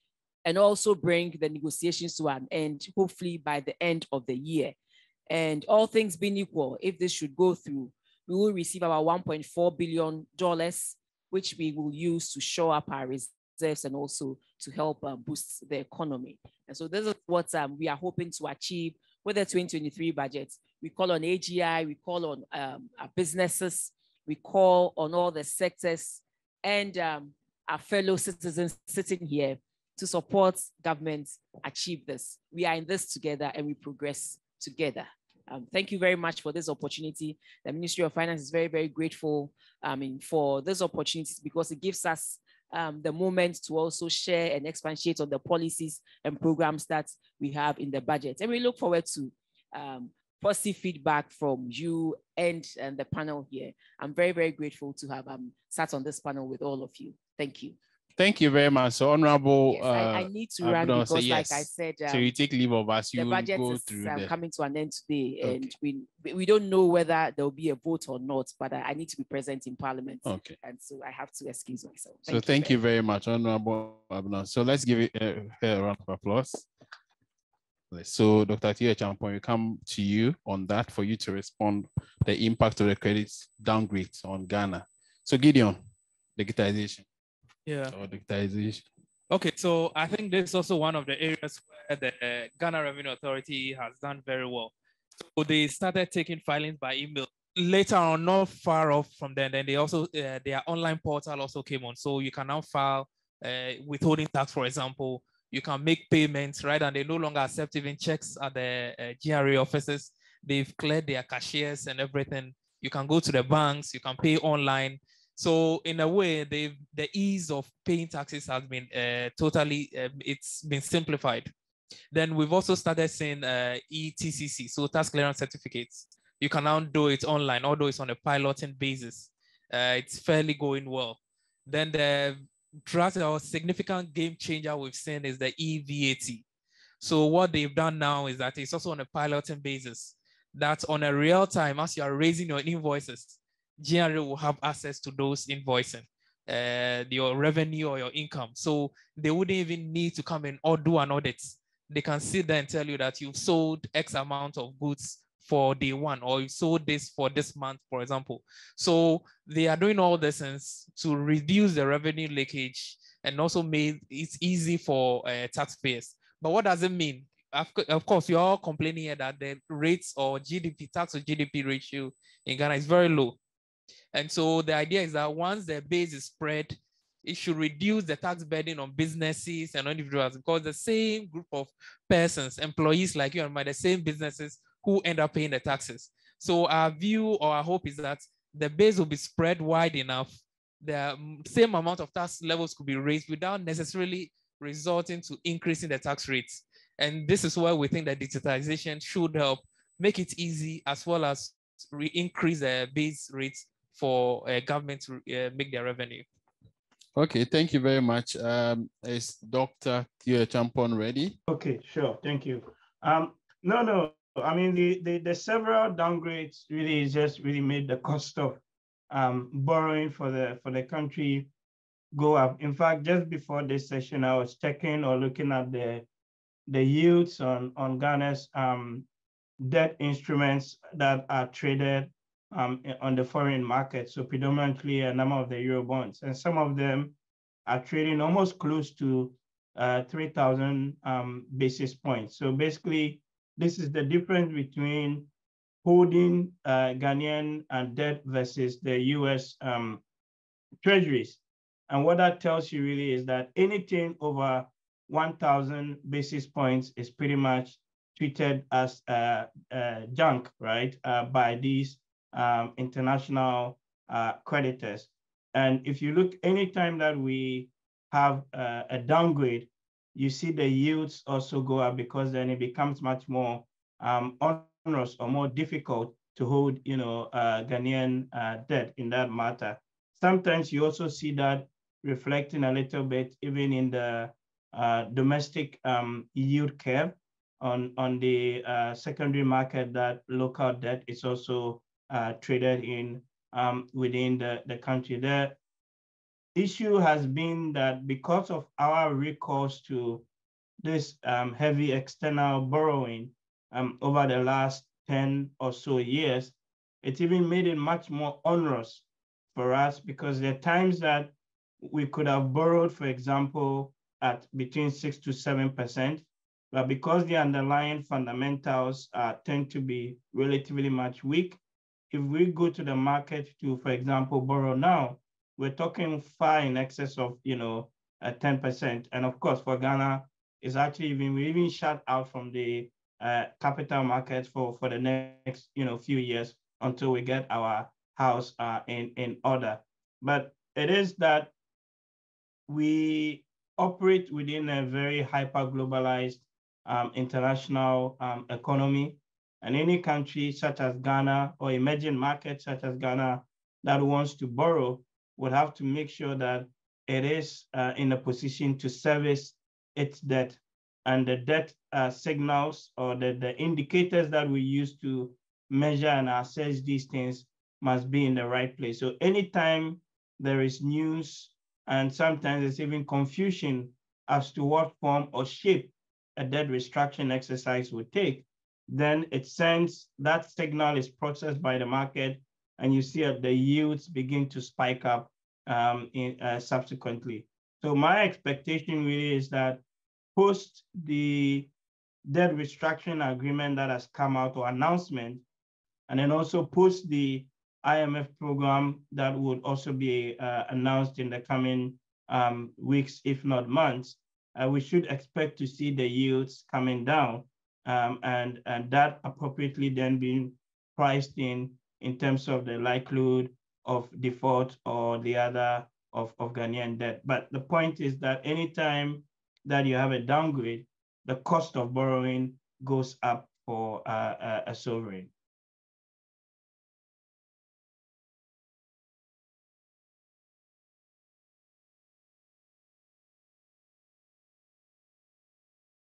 and also bring the negotiations to an end, hopefully by the end of the year. And all things being equal, if this should go through, we will receive about $1.4 billion, which we will use to shore up our reserves and also to help boost the economy. And so this is what we are hoping to achieve with the 2023 budget. We call on AGI, we call on our businesses, we call on all the sectors and our fellow citizens sitting here to support government achieve this. We are in this together and we progress together. Thank you very much for this opportunity. The Ministry of Finance is very, very grateful for this opportunity because it gives us the moment to also share and expatiate on the policies and programs that we have in the budget. And we look forward to positive feedback from you and the panel here. I'm very, very grateful to have sat on this panel with all of you. Thank you. Thank you very much. So, Honorable. Yes, I need to run because, yes. like I said, so you take leave of us. You the budget go is through coming to an end today, Okay. and we don't know whether there will be a vote or not. But I need to be present in Parliament, Okay. and so I have to excuse myself. Thank you very much, Honorable Abner. So let's give it a round of applause. So, Dr. Tia Champon, we come to you on that for you to respond the impact of the credit downgrade on Ghana. So, Gideon, digitization. Yeah. Or digitization. Okay, so I think this is also one of the areas where the Ghana Revenue Authority has done very well. So they started taking filings by email. Later on, not far off from then they also, their online portal also came on. So you can now file withholding tax, for example. You can make payments, right? And they no longer accept even checks at the GRA offices. They've cleared their cashiers and everything. You can go to the banks, you can pay online. So in a way, the ease of paying taxes has been totally, it's been simplified. Then we've also started seeing ETCC, so tax clearance certificates. You can now do it online, although it's on a piloting basis. It's fairly going well. Then the drastic or significant game changer we've seen is the EVAT. So what they've done now is that it's also on a piloting basis. That's on a real time, as you are raising your invoices, GRA will have access to those invoicing, your revenue or your income. So they wouldn't even need to come in or do an audit. They can sit there and tell you that you've sold X amount of goods for day one, or you sold this for this month, for example. So they are doing all this things to reduce the revenue leakage and also made it easy for taxpayers. But what does it mean? Of course, you're all complaining here that the rates or GDP, tax to GDP ratio in Ghana is very low. And so the idea is that once the base is spread, it should reduce the tax burden on businesses and individuals, because the same group of persons, employees like you and me, the same businesses who end up paying the taxes. So our view or our hope is that the base will be spread wide enough. The same amount of tax levels could be raised without necessarily resulting to increasing the tax rates. And this is where we think that digitization should help make it easy, as well as increase the base rates for government to make their revenue. Okay, thank you very much. Is Dr. Tia Champon ready? Okay, sure, thank you. No, I mean, the several downgrades really just really made the cost of borrowing for the country go up. In fact, just before this session, I was checking or looking at the yields on Ghana's debt instruments that are traded on the foreign market. So predominantly a number of the Euro bonds, and some of them are trading almost close to 3,000 basis points. So basically, this is the difference between holding Ghanaian debt versus the US treasuries. And what that tells you really is that anything over 1,000 basis points is pretty much treated as junk, right, by these international creditors. And if you look, anytime that we have a downgrade, you see the yields also go up, because then it becomes much more onerous or more difficult to hold, Ghanaian debt in that matter. Sometimes you also see that reflecting a little bit even in the domestic yield curve on the secondary market, that local debt is also traded in within the country. The issue has been that because of our recourse to this heavy external borrowing over the last 10 or so years, it's even made it much more onerous for us, because there are times that we could have borrowed, for example, at between 6 to 7%, but because the underlying fundamentals tend to be relatively much weak, if we go to the market to, for example, borrow now, we're talking far in excess of, 10%. And of course, for Ghana, it's actually we even shut out from the capital markets for the next, few years until we get our house in order. But it is that we operate within a very hyper-globalized international economy, and any country such as Ghana or emerging markets such as Ghana that wants to borrow would have to make sure that it is in a position to service its debt. And the debt signals, or the indicators that we use to measure and assess these things, must be in the right place. So anytime there is news, and sometimes there's even confusion as to what form or shape a debt restructuring exercise would take, then it sends that signal is processed by the market, and you see the yields begin to spike up subsequently. So my expectation really is that post the debt restructuring agreement that has come out, or announcement, and then also post the IMF program that would also be announced in the coming weeks, if not months, we should expect to see the yields coming down, and that appropriately then being priced in terms of the likelihood of default or the other of Ghanaian debt. But the point is that anytime that you have a downgrade, the cost of borrowing goes up for a sovereign.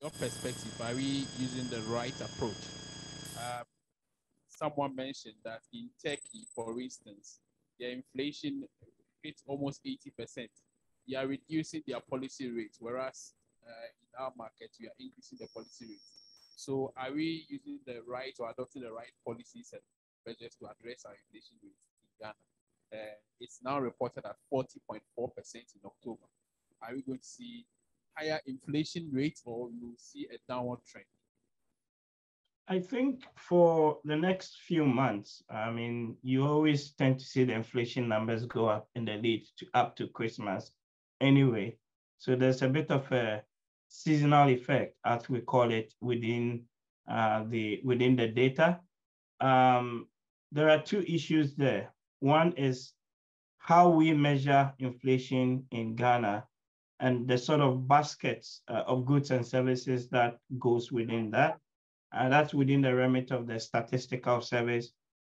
Your perspective, are we using the right approach? Someone mentioned that in Turkey, for instance, their inflation hits almost 80%. They are reducing their policy rates, whereas in our market, we are increasing the policy rates. So are we using the right, or adopting the right policies and measures to address our inflation rates in Ghana? It's now reported at 40.4% in October. Are we going to see higher inflation rates, or we will see a downward trend? I think for the next few months, you always tend to see the inflation numbers go up in the lead up to Christmas anyway. So there's a bit of a seasonal effect, as we call it, within the data. There are two issues there. One is how we measure inflation in Ghana, and the sort of baskets of goods and services that goes within that. That's within the remit of the statistical service.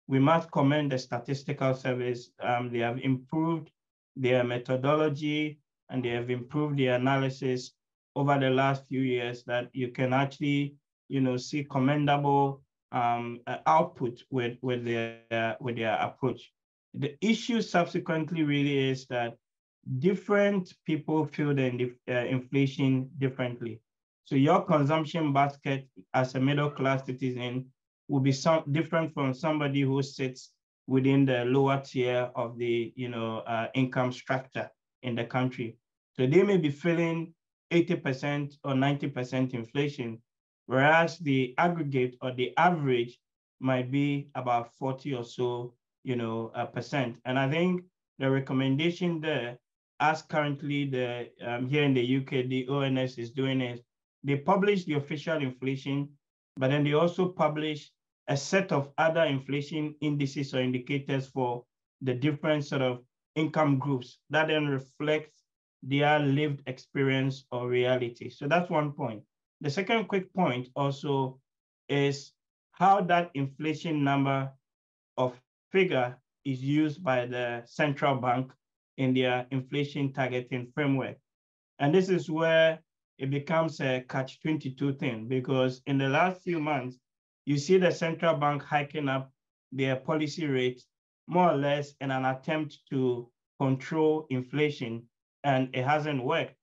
We must commend the statistical service. They have improved their methodology, and they have improved their analysis over the last few years, that you can actually, see commendable output with their approach. The issue subsequently really is that different people feel the inflation differently. So your consumption basket as a middle class citizen will be different from somebody who sits within the lower tier of the income structure in the country. So they may be feeling 80% or 90% inflation, whereas the aggregate or the average might be about 40 or so percent. And I think the recommendation there, as currently here in the UK, the ONS is doing, is they publish the official inflation, but then they also publish a set of other inflation indices or indicators for the different sort of income groups that then reflects their lived experience or reality. So that's one point. The second quick point also is how that inflation number of figure is used by the central bank in their inflation targeting framework. And this is where it becomes a catch-22 thing, because in the last few months, you see the central bank hiking up their policy rates more or less in an attempt to control inflation, and it hasn't worked.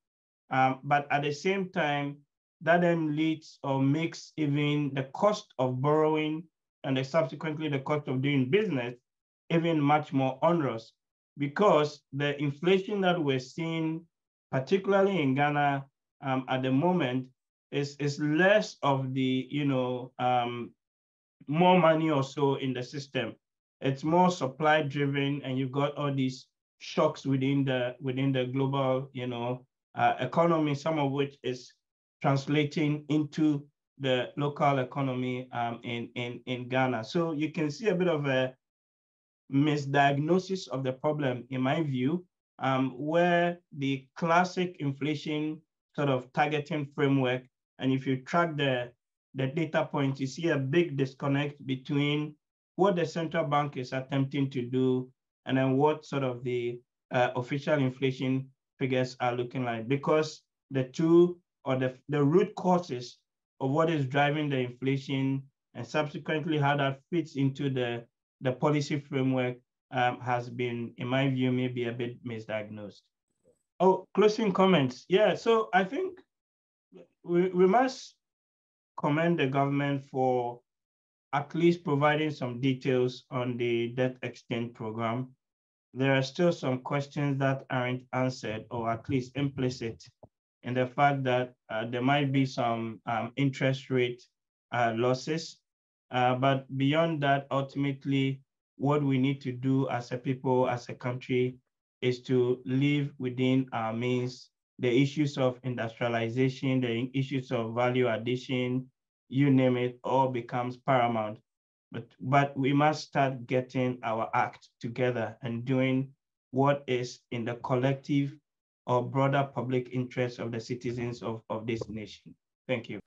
But at the same time, that then leads or makes even the cost of borrowing and subsequently the cost of doing business even much more onerous, because the inflation that we're seeing, particularly in Ghana at the moment, is less of the, more money or so in the system. It's more supply driven, and you've got all these shocks within the global, economy, some of which is translating into the local economy in Ghana. So you can see a bit of a misdiagnosis of the problem, in my view, where the classic inflation sort of targeting framework, and if you track the data points, you see a big disconnect between what the central bank is attempting to do and then what sort of the official inflation figures are looking like, because the two, or the root causes of what is driving the inflation and subsequently how that fits into the policy framework has been, in my view, maybe a bit misdiagnosed. Oh, closing comments. Yeah, so I think we must commend the government for at least providing some details on the debt exchange program. There are still some questions that aren't answered, or at least implicit, in the fact that there might be some interest rate losses. But beyond that, ultimately, what we need to do as a people, as a country, is to live within our means. The issues of industrialization, the issues of value addition, you name it, all becomes paramount. But we must start getting our act together and doing what is in the collective or broader public interest of the citizens of this nation. Thank you.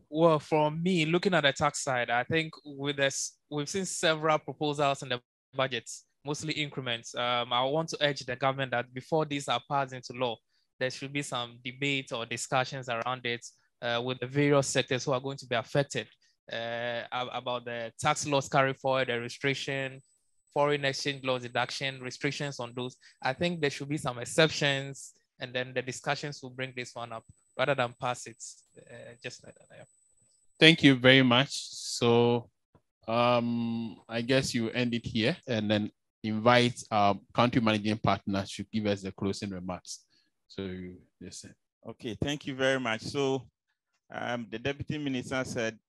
Well, for me, looking at the tax side, I think with this, we've seen several proposals in the budgets, mostly increments. I want to urge the government that before these are passed into law, there should be some debate or discussions around it with the various sectors who are going to be affected about the tax laws carry forward, the restriction, foreign exchange laws deduction, restrictions on those. I think there should be some exceptions, and then the discussions will bring this one up rather than pass it just like that. Yeah. Thank you very much. So I guess you end it here and then invite our country managing partner to give us the closing remarks. So you listen. Okay, thank you very much. So the Deputy Minister said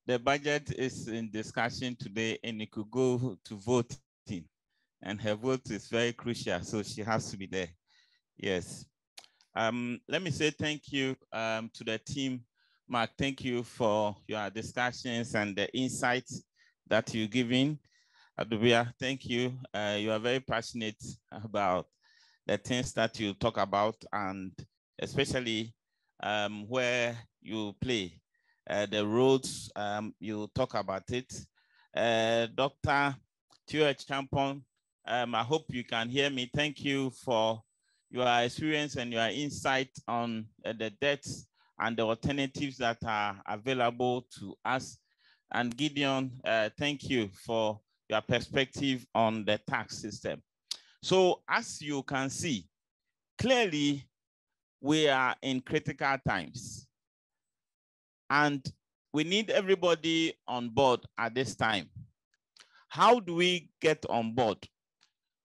the budget is in discussion today and it could go to voting, and her vote is very crucial, so she has to be there. Yes. Let me say thank you to the team. Mark, thank you for your discussions and the insights that you're giving. Adubia, thank you. You are very passionate about the things that you talk about, and especially where you play, the roads, you talk about it. Dr. Tio Champon, I hope you can hear me. Thank you for your experience and your insight on the debts and the alternatives that are available to us. And Gideon, thank you for your perspective on the tax system. So as you can see, clearly we are in critical times, and we need everybody on board at this time. How do we get on board?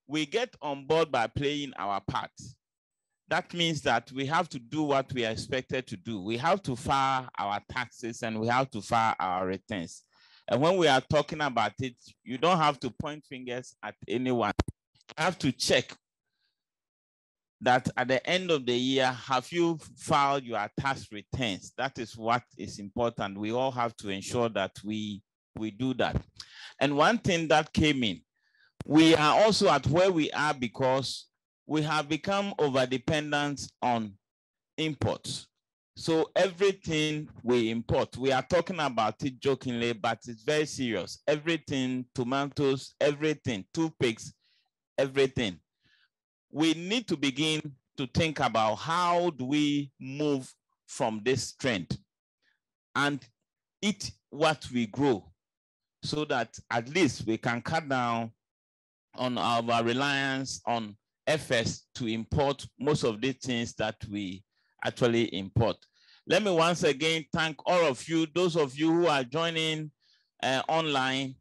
We get on board by playing our part. That means that we have to do what we are expected to do. We have to file our taxes and we have to file our returns. And when we are talking about it, you don't have to point fingers at anyone. You have to check that at the end of the year, have you filed your tax returns? That is what is important. We all have to ensure that we do that. And one thing that came in, we are also at where we are because we have become over-dependent on imports. So everything we import, we are talking about it jokingly, but it's very serious. Everything, tomatoes, everything, toothpicks, everything. we need to begin to think about how do we move from this trend and eat what we grow, so that at least we can cut down on our reliance on efforts to import most of the things that we actually import. Let me once again thank all of you, those of you who are joining online.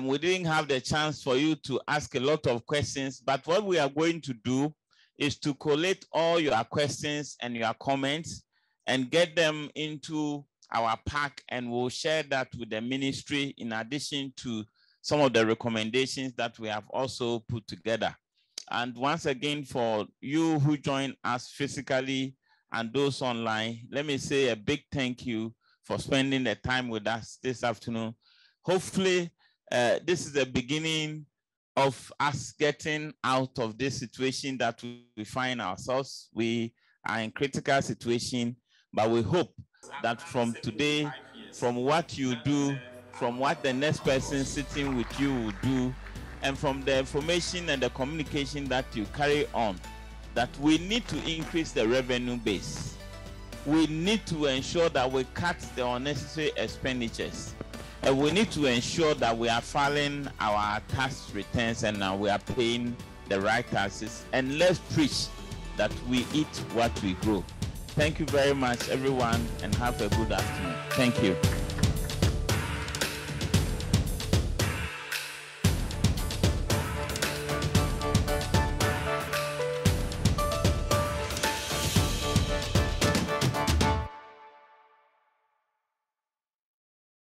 We didn't have the chance for you to ask a lot of questions, but what we are going to do is to collate all your questions and your comments and get them into our pack, and we'll share that with the ministry in addition to some of the recommendations that we have also put together. And once again, for you who join us physically and those online, let me say a big thank you for spending the time with us this afternoon. Hopefully, this is the beginning of us getting out of this situation that we find ourselves. We are in critical situation, but we hope that from today, from what you do, from what the next person sitting with you will do, and from the information and the communication that you carry on, that we need to increase the revenue base. We need to ensure that we cut the unnecessary expenditures. And we need to ensure that we are filing our tax returns and we are paying the right taxes. And let's preach that we eat what we grow. Thank you very much, everyone, and have a good afternoon. Thank you.